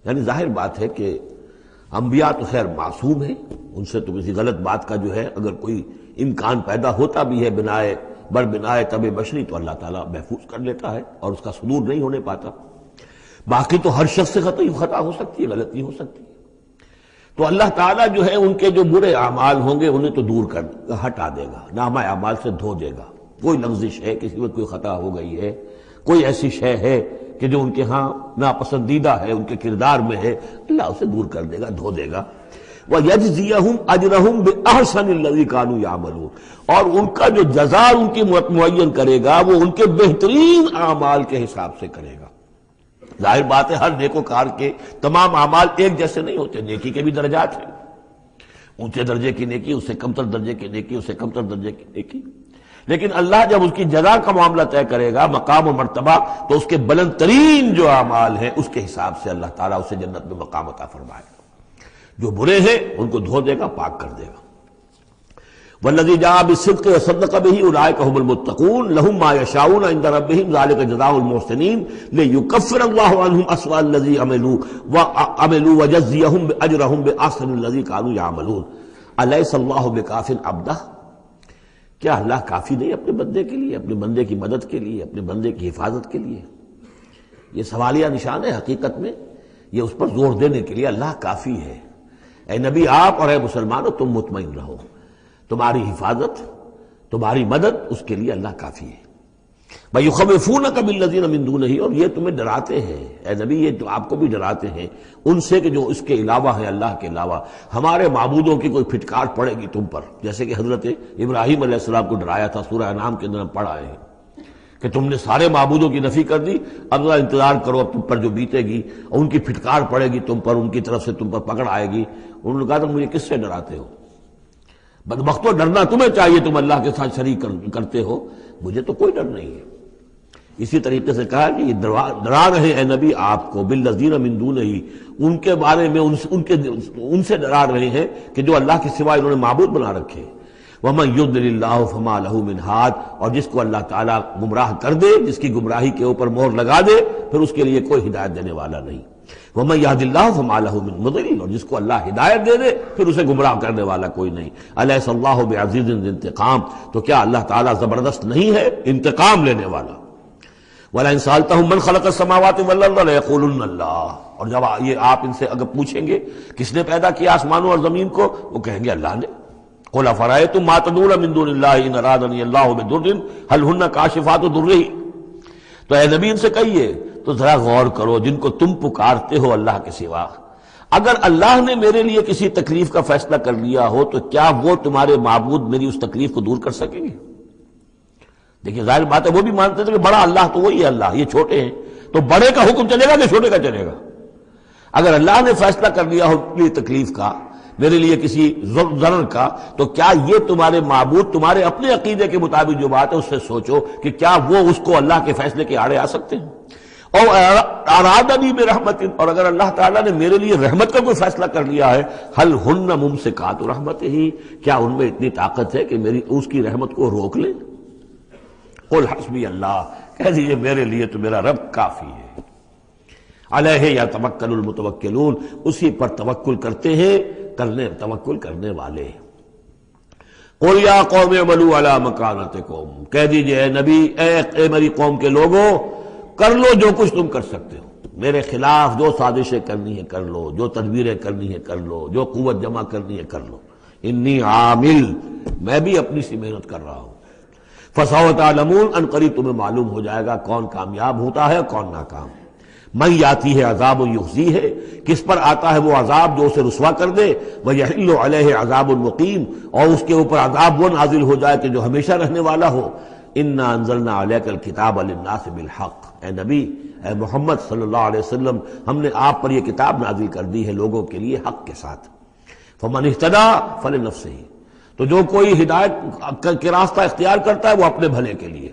یعنی ظاہر بات ہے کہ انبیاء تو خیر معصوم ہیں، ان سے تو کسی غلط بات کا جو ہے اگر کوئی امکان پیدا ہوتا بھی ہے بنائے طبع بشری تو اللہ تعالیٰ محفوظ کر لیتا ہے اور اس کا صدور نہیں ہونے پاتا. باقی تو ہر شخص سے خطا ہو سکتی ہے، غلطی ہو سکتی ہے. تو اللہ تعالیٰ جو ہے ان کے جو برے اعمال ہوں گے انہیں تو دور کر ہٹا دے گا، نامہ اعمال سے دھو دے گا. کوئی لغزش ہے، کسی وقت کوئی خطا ہو گئی ہے، کوئی ایسی شے ہے کہ جو ان کے ہاں ناپسندیدہ ہے، ان کے کردار میں ہے، اللہ اسے دور کر دے گا، دھو دے گا. وَيَجْزِيَهُمْ أَجْرَهُمْ بِأَحْسَنِ الَّذِي كَانُوا يَعْمَلُونَ، اور ان کا جو جزا ان کی معین کرے گا وہ ان کے بہترین اعمال کے حساب سے کرے گا. ظاہر بات ہے ہر نیکوکار کے تمام اعمال ایک جیسے نہیں ہوتے، نیکی کے بھی درجات ہیں. اونچے درجے کی نیکی، اس سے کمتر درجے کی نیکی، اس سے کمتر درجے کی نیکی. لیکن اللہ جب اس کی جزا کا معاملہ طے کرے گا، مقام و مرتبہ، تو اس کے بلند ترین جو اعمال ہیں اس کے حساب سے اللہ تعالیٰ اسے جنت میں مقام عطا فرمائے گا. جو برے ہیں ان کو دھو دے گا، پاک کر دے گا. والذی جاء بالصدق وصدق بہ اولئک هم المتقون لهم ما یشاؤون عند ربہم ذلک جزاء المحسنین لیکفر اللہ عنہم اسوأ الذی عملوا ویجزیہم اجرہم باحسن الذی کانوا یعملون. الیس اللہ بکاف عبدہ، کیا اللہ کافی نہیں اپنے بندے کے لیے، اپنے بندے کی مدد کے لیے، اپنے بندے کی حفاظت کے لیے؟ یہ سوالیہ نشان ہے حقیقت میں، یہ اس پر زور دینے کے لیے اللہ کافی ہے. اے نبی آپ اور اے مسلمانوں تم مطمئن رہو، تمہاری حفاظت، تمہاری مدد اس کے لیے اللہ کافی ہے. وَيُخَوِّفُونَكَ بِالَّذِينَ مِن دُونِهِ، اور یہ تمہیں ڈراتے ہیں اے نبی، یہ تو آپ کو بھی ڈراتے ہیں ان سے کہ جو اس کے علاوہ ہیں، اللہ کے علاوہ. ہمارے معبودوں کی کوئی پھٹکار پڑے گی تم پر، جیسے کہ حضرت ابراہیم علیہ السلام کو ڈرایا تھا، سورہ انعام کے اندر ہم پڑھ آئے ہیں کہ تم نے سارے معبودوں کی نفی کر دی، اب ذرا انتظار کرو، اب تم پر جو بیتے گی اور ان کی پھٹکار پڑے گی تم پر، ان کی طرف سے تم پر پکڑ آئے گی. انہوں نے کہا تم مجھے کس سے ڈراتے ہو؟ بدبختو ڈرنا تمہیں چاہیے، تم اللہ کے ساتھ شریک کرتے ہو، مجھے تو کوئی ڈر نہیں ہے. اسی طریقے سے کہا کہ یہ ڈرا رہے اے نبی آپ کو بالذین من دونہ، ان کے بارے میں ان سے ڈرا رہے ہیں کہ جو اللہ کے سوا انہوں نے معبود بنا رکھے. وَمَن يُضْلِلِ اللَّهُ فَمَا لَهُ مِنْ هَادٍ، اور جس کو اللہ تعالیٰ گمراہ کر دے، جس کی گمراہی کے اوپر مہر لگا دے، پھر اس کے لیے کوئی ہدایت دینے والا نہیں. وَمَن يَهْدِ اللَّهُ فَمَا لَهُ مِن مُضِلٍ، اور جس کو اللہ ہدایت دے دے پھر اسے گمراہ کرنے والا کوئی نہیں. أَلَيْسَ اللَّهُ بِعَزِيزٍ ذِي انتقام، تو کیا اللہ تعالیٰ زبردست نہیں ہے، انتقام لینے والا. وَلَئِن سَأَلْتَهُم مَّن خَلَقَ السَّمَاوَاتِ وَالْأَرْضَ لَيَقُولُنَّ اللَّهُ، اور جب یہ آپ ان سے اگر پوچھیں گے کس نے پیدا کیا آسمانوں اور زمین کو، وہ کہیں گے اللہ نے۔ قُلْ أَفَرَأَيْتُم مَّا تَدْعُونَ مِن دُونِ اللَّهِ إِنْ أَرَادَنِيَ اللَّهُ بِضُرٍّ هَلْ هُنَّ كَاشِفَاتُ ضُرِّهِ، تو اے نبی ان سے کہیے تو ذرا غور کرو جن کو تم پکارتے ہو اللہ کے سوا، اگر اللہ نے میرے لیے کسی تکلیف کا فیصلہ کر لیا ہو تو کیا وہ تمہارے معبود میری اس تکلیف کو دور کر سکیں گے؟ دیکھیے ظاہر بات ہے وہ بھی مانتے تھے کہ بڑا اللہ تو وہی ہے اللہ، یہ چھوٹے ہیں، تو بڑے کا حکم چلے گا کہ چھوٹے کا چلے گا؟ اگر اللہ نے فیصلہ کر لیا ہو میری تکلیف کا، میرے لیے کسی ضرر کا، تو کیا یہ تمہارے معبود تمہارے اپنے عقیدے کے مطابق جو بات ہے اس سے سوچو کہ کیا وہ اس کو اللہ کے فیصلے کے آڑے آ سکتے ہیں؟ اور ارادنی برحمت، اور اگر اللہ تعالیٰ نے میرے لیے رحمت کا کوئی فیصلہ کر لیا ہے، ہل ہن ممسکات رحمت ہی، کیا ان میں اتنی طاقت ہے کہ میری اس کی رحمت کو روک لیں؟ قل حسبی اللہ، کہہ دیجئے میرے لیے تو میرا رب کافی ہے۔ علیہ یتوکل المتوکلون، اسی پر توکل کرتے ہیں توکل کرنے والے۔ قل یا قوم اعملوا علی مکانتکم، کہہ دیجئے اے نبی، اے میری قوم کے لوگوں، کر لو جو کچھ تم کر سکتے ہو، میرے خلاف جو سازشیں کرنی ہے کر لو، جو تدبیریں کرنی ہے کر لو، جو قوت جمع کرنی ہے کر لو، انی عامل، میں بھی اپنی سی محنت کر رہا ہوں۔ فسوف تعلمون، ان قریب تمہیں معلوم ہو جائے گا کون کامیاب ہوتا ہے کون ناکام۔ من یاتی ہے عذاب یخزی ہے، کس پر آتا ہے وہ عذاب جو اسے رسوا کر دے، ویحل علیہ عذاب مقیم، اور اس کے اوپر عذاب وہ نازل ہو جائے کہ جو ہمیشہ رہنے والا ہو۔ انا انزلنا علیک الکتاب للناس بالحق، اے نبی، اے محمد صلی اللہ علیہ وسلم، ہم نے آپ پر یہ کتاب نازل کر دی ہے لوگوں کے لیے حق کے ساتھ۔ فمن اہتدی فلنفسہ، تو جو کوئی ہدایت کے راستہ اختیار کرتا ہے وہ اپنے بھلے کے لیے،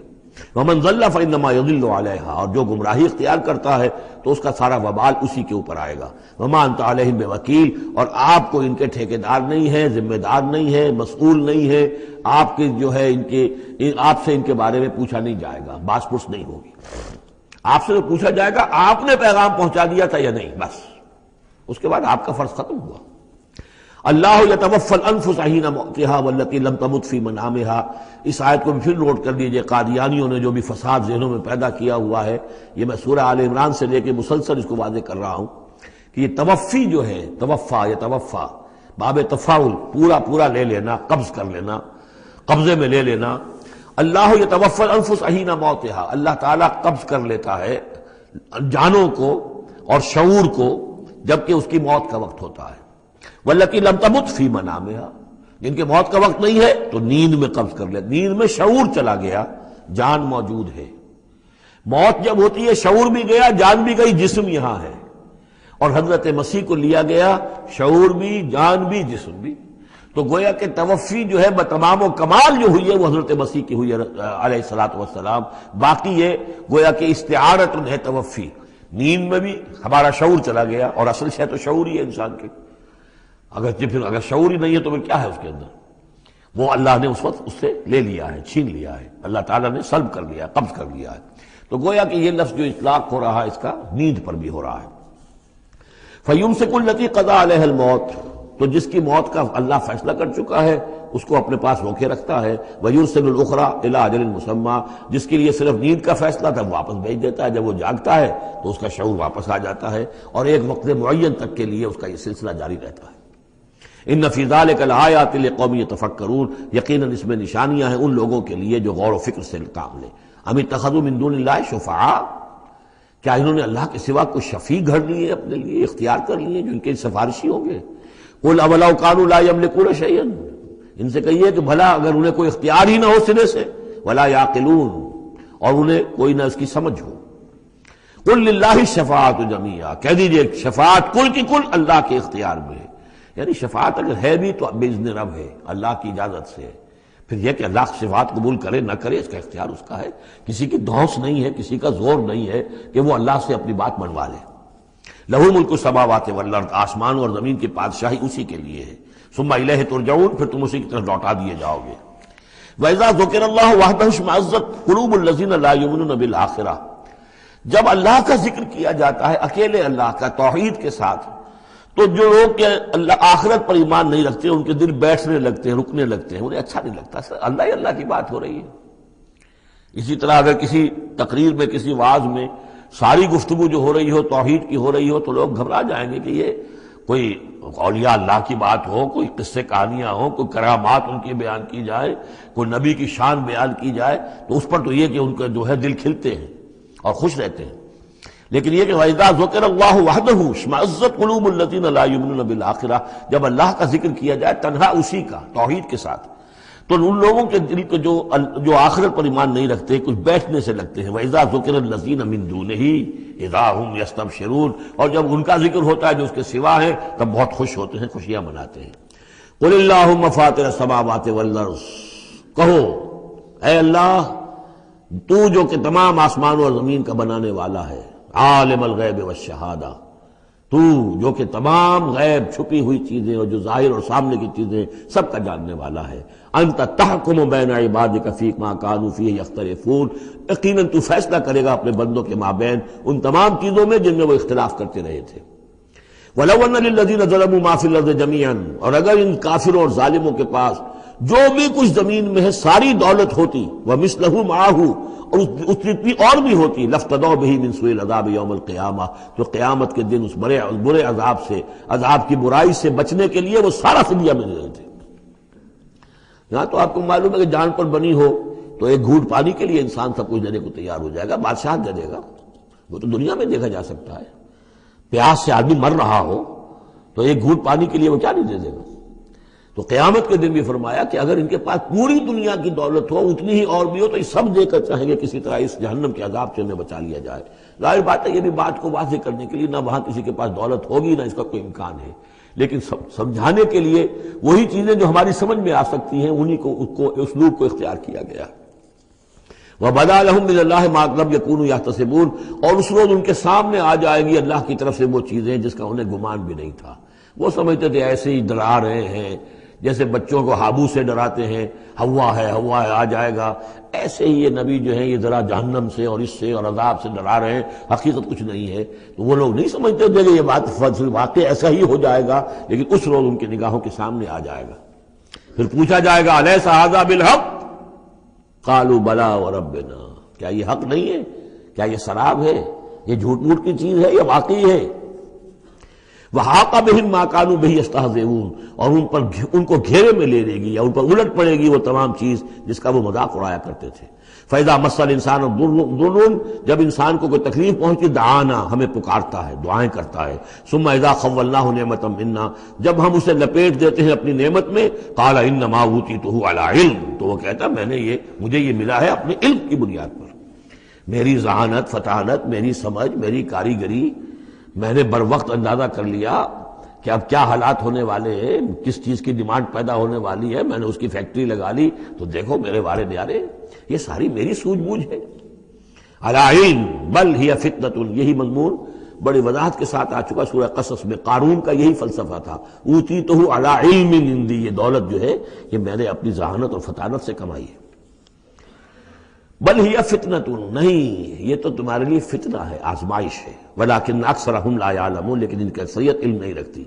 ومن ضل فانما یضل علیہا، اور جو گمراہی اختیار کرتا ہے تو اس کا سارا وبال اسی کے اوپر آئے گا۔ وما انت علیہم بوکیل، اور آپ کو ان کے ٹھیکیدار نہیں ہے، ذمہ دار نہیں ہے، مسئول نہیں ہے، آپ کے جو ہے آپ سے ان کے بارے میں پوچھا نہیں جائے گا، باس پرس نہیں ہوگی، آپ سے تو پوچھا جائے گا آپ نے پیغام پہنچا دیا تھا یا نہیں، بس اس کے بعد آپ کا فرض ختم ہوا۔ اللہ یتوفی الانفس حین موتها والتی لم تمت فی منامها، اس آیت کو بھی پھر نوٹ کر لیجئے، قادیانیوں نے جو بھی فساد ذہنوں میں پیدا کیا ہوا ہے، یہ میں سورہ آل عمران سے لے کے مسلسل اس کو واضح کر رہا ہوں کہ یہ توفی جو ہے، توفا یتوفا، باب تفاعل، پورا لے لینا، قبض کر لینا، قبضے میں لے لینا۔ اللہ یتوفی الانفس حین موتها، اللہ تعالیٰ قبض کر لیتا ہے جانوں کو اور شعور کو جبکہ اس کی موت کا وقت ہوتا ہے۔ والتی لم تمت فی منامها، جن کے موت کا وقت نہیں ہے تو نیند میں قبض کر لے، نیند میں شعور چلا گیا، جان موجود ہے۔ موت جب ہوتی ہے شعور بھی گیا، جان بھی گئی، جسم یہاں ہے، اور حضرت مسیح کو لیا گیا، شعور بھی، جان بھی، جسم بھی۔ تو گویا کہ توفی جو ہے بتمام و کمال جو ہوئی ہے وہ حضرت مسیح کی ہوئی ہے علیہ الصلوۃ والسلام۔ باقی یہ گویا کہ استعارۃ ہے توفی، نیند میں بھی ہمارا شعور چلا گیا، اور اصل شے تو شعور ہی ہے انسان کے، اگر شعور ہی نہیں ہے تو پھر کیا ہے اس کے اندر؟ وہ اللہ نے اس وقت اس سے لے لیا ہے، چھین لیا ہے، اللہ تعالیٰ نے سلب کر لیا، قبض کر لیا ہے۔ تو گویا کہ یہ لفظ جو اطلاق ہو رہا ہے اس کا نیند پر بھی ہو رہا ہے۔ فَيُمْسِكُ الَّتِي قَضَىٰ عَلَيْهَا الْمَوْتَ، تو جس کی موت کا اللہ فیصلہ کر چکا ہے اس کو اپنے پاس روکے رکھتا ہے۔ وَيُرْسِلُ الْأُخْرَىٰ إِلَىٰ أَجَلٍ مُّسَمًّى، جس کے لیے صرف نیند کا فیصلہ تھا واپس بھیج دیتا ہے، جب وہ جاگتا ہے تو اس کا شعور واپس آ جاتا ہے، اور ایک وقت معین تک کے لیے اس کا یہ سلسلہ جاری رہتا ہے۔ ان فی ذلک لآیات لقوم یتفکرون، یقیناً اس میں نشانیاں ہیں ان لوگوں کے لیے جو غور و فکر سے کام لیں۔ ام اتخذوا من دون اللہ شفعاء، کیا انہوں نے اللہ کے سوا کوئی شفیع گھڑ لیے اپنے لیے، اختیار کر لیے جو ان کے سفارشی ہوں گے؟ قل اولو کانوا لا یملکون شیئا، ان سے کہیے کہ بھلا اگر انہیں کوئی اختیار ہی نہ ہو سرے سے، ولا یعقلون، اور انہیں کوئی نہ اس کی سمجھ ہو۔ قل للہ الشفاعۃ جمیعا، کہہ دیجئے شفاعت کل کی کل اللہ کے اختیار میں ہے، یعنی شفاعت اگر ہے بھی تو باذن رب ہے، اللہ کی اجازت سے ہے۔ پھر یہ کہ اللہ شفاعت قبول کرے نہ کرے اس کا اختیار اس کا ہے، کسی کی دھونس نہیں ہے، کسی کا زور نہیں ہے کہ وہ اللہ سے اپنی بات منوا لے۔ لہ ملک السماوات والارض، آسمان اور زمین کی بادشاہی اسی کے لیے ہے۔ ثم الیہ ترجعون، پھر تم اسی کی طرف لوٹا دیے جاؤ گے۔ وَإِذَا ذُكِرَ اللَّهُ وَحْدَهُ اشْمَأَزَّتْ قُلُوبُ الَّذِينَ لَا يُؤْمِنُونَ بِالْآخِرَةِ، جب اللہ کا ذکر کیا جاتا ہے اکیلے اللہ کا توحید کے ساتھ، تو جو لوگ کہ اللہ آخرت پر ایمان نہیں رکھتے ان کے دل بیٹھنے لگتے ہیں، رکنے لگتے ہیں، انہیں اچھا نہیں لگتا، اللہ ہی اللہ کی بات ہو رہی ہے، اسی طرح اگر کسی تقریر میں کسی وعظ میں ساری گفتگو جو ہو رہی ہو توحید کی ہو رہی ہو تو لوگ گھبرا جائیں گے کہ یہ کوئی اولیاء اللہ کی بات ہو، کوئی قصے کہانیاں ہوں، کوئی کرامات ان کی بیان کی جائے، کوئی نبی کی شان بیان کی جائے، تو اس پر تو یہ کہ ان کا جو ہے دل کھلتے ہیں اور خوش رہتے ہیں۔ لیکن یہ کہ وَإِذَا ذُكِرَ اللَّهُ وَحْدَهُ اشْمَأَزَّتْ قُلُوبُ الَّذِينَ لَا يُؤْمِنُونَ بِالْآخِرَةِ، جب اللہ کا ذکر کیا جائے تنہا اسی کا توحید کے ساتھ، تو ان لوگوں کے دل کو جو آخرت پر ایمان نہیں رکھتے کچھ بیٹھنے سے لگتے ہیں۔ وَإِذَا ذُكِرَ الَّذِينَ مِن دُونِهِ إِذَا هُمْ يَسْتَبْشِرُونَ، اور جب ان کا ذکر ہوتا ہے جو اس کے سوا ہے تب بہت خوش ہوتے ہیں، خوشیاں مناتے ہیں۔ قُلِ اللَّهُمَّ فَاطِرَ السَّمَاوَاتِ وَالْأَرْضِ، کہو اے اللہ تو جو کہ تمام آسمان اور زمین کا بنانے والا ہے، عالم الغیب والشہادہ، تو جو کہ تمام غیب چھپی ہوئی چیزیں اور جو ظاہر اور سامنے کی چیزیں سب کا جاننے والا ہے، انت تحکم بین عبادک فی ما کانوا فیہ یختلفون، یقیناً تو فیصلہ کرے گا اپنے بندوں کے مابین ان تمام چیزوں میں جن میں وہ اختلاف کرتے رہے تھے۔ وَلَوْ أَنَّ لِلَّذِينَ ظَلَمُوا مَا فِي الْأَرْضِ جَمِيعًا، اور اگر ان کافروں اور ظالموں کے پاس جو بھی کچھ زمین میں ہے ساری دولت ہوتی، وَمِثْلَهُ مَعَهُ، اور اس جتنی اور بھی ہوتی، لَافْتَدَوْا بِهِ مِنْ سُوءِ الْعَذَابِ يَوْمَ الْقِيَامَةِ، تو قیامت کے دن اس برے عذاب سے، عذاب کی برائی سے بچنے کے لیے وہ سارا فدیہ میں دے رہے تھے۔ یہاں تو آپ کو معلوم ہے کہ جان پر بنی ہو تو ایک گھونٹ پانی کے لیے انسان سب کچھ دینے کو تیار ہو جائے گا، بادشاہ دے دے گا، وہ تو دنیا میں دیکھا جا سکتا ہے۔ پیاس سے آدمی مر رہا ہو تو ایک گھونٹ پانی کے لیے وہ کیا نہیں دے دے گا۔ تو قیامت کے دن بھی فرمایا کہ اگر ان کے پاس پوری دنیا کی دولت ہو، اتنی ہی اور بھی ہو، تو یہ سب دے کر چاہیں گے کسی طرح اس جہنم کے عذاب سے انہیں بچا لیا جائے۔ ظاہر بات ہے یہ بھی بات کو واضح کرنے کے لیے نہ وہاں کسی کے پاس دولت ہوگی نہ اس کا کوئی امکان ہے، لیکن سمجھانے کے لیے وہی چیزیں جو ہماری سمجھ میں آ سکتی ہیں انہی کو اسلوب کو اختیار کیا گیا۔ وَبَدَا لَهُم مِّنَ اللَّهِ مَا لَمْ يَكُونُوا يَحْتَسِبُونَ، اور اس روز ان کے سامنے آ جائے گی اللہ کی طرف سے وہ چیزیں جس کا انہیں گمان بھی نہیں تھا۔ وہ سمجھتے تھے ایسے ہی ڈرا رہے ہیں، جیسے بچوں کو ہابو سے ڈراتے ہیں، ہوا ہے آ جائے گا، ایسے ہی یہ نبی جو ہیں یہ ذرا جہنم سے اور اس سے اور عذاب سے ڈرا رہے ہیں، حقیقت کچھ نہیں ہے۔ تو وہ لوگ نہیں سمجھتے تھے کہ یہ بات واقع ایسا ہی ہو جائے گا، لیکن اس روز ان کی نگاہوں کے سامنے آ جائے گا۔ پھر پوچھا جائے گا الیس ھذا بالحق، قالوا بلی وربنا، کیا یہ حق نہیں ہے؟ کیا یہ سراب ہے؟ یہ جھوٹ موٹ کی چیز ہے یا واقعی ہے؟ وَحَاقَ بِهِم مَا كَانُوا بِهِ يَسْتَهْزِئُونَ، اور ان کو گھیرے میں لے لے گی یا ان پر الٹ پڑے گی وہ تمام چیز جس کا وہ مذاق اڑایا کرتے تھے۔ فَإِذَا مَسَّ الْإِنسَانَ ضُرٌّ، جب انسان کو کوئی تکلیف پہنچتی، دعانا، ہمیں پکارتا ہے، دعائیں کرتا ہے۔ ثُمَّ إِذَا خَوَّلْنَاهُ نِعْمَةً مِنَّا، جب ہم اسے لپیٹ دیتے ہیں اپنی نعمت میں، قَالَ إِنَّمَا أُوتِيتُهُ عَلَىٰ عِلْمٍ، تو وہ کہتا مجھے یہ ملا ہے اپنے علم کی بنیاد پر، میری ذہانت، فطانت، میری سمجھ، میری کاریگری، میں نے بر وقت اندازہ کر لیا کہ اب کیا حالات ہونے والے ہیں، کس چیز کی ڈیمانڈ پیدا ہونے والی ہے، میں نے اس کی فیکٹری لگا لی، تو دیکھو میرے وارے نیارے، یہ ساری میری سوجھ بوجھ ہے۔ علی علم بل ہی فتنۃ، یہی مضمون بڑی وضاحت کے ساتھ آ چکا سورہ قصص میں۔ قارون کا یہی فلسفہ تھا، اوتیتہ علی علم عندی، یہ دولت جو ہے یہ میں نے اپنی ذہانت اور فطانت سے کمائی ہے۔ بل ہی فتنۃ، نہیں یہ تو تمہارے لیے فتنہ ہے، آزمائش ہے۔ ولکن اکثرہم لا یعلمون، لیکن ان کی اکثریت علم نہیں رکھتی۔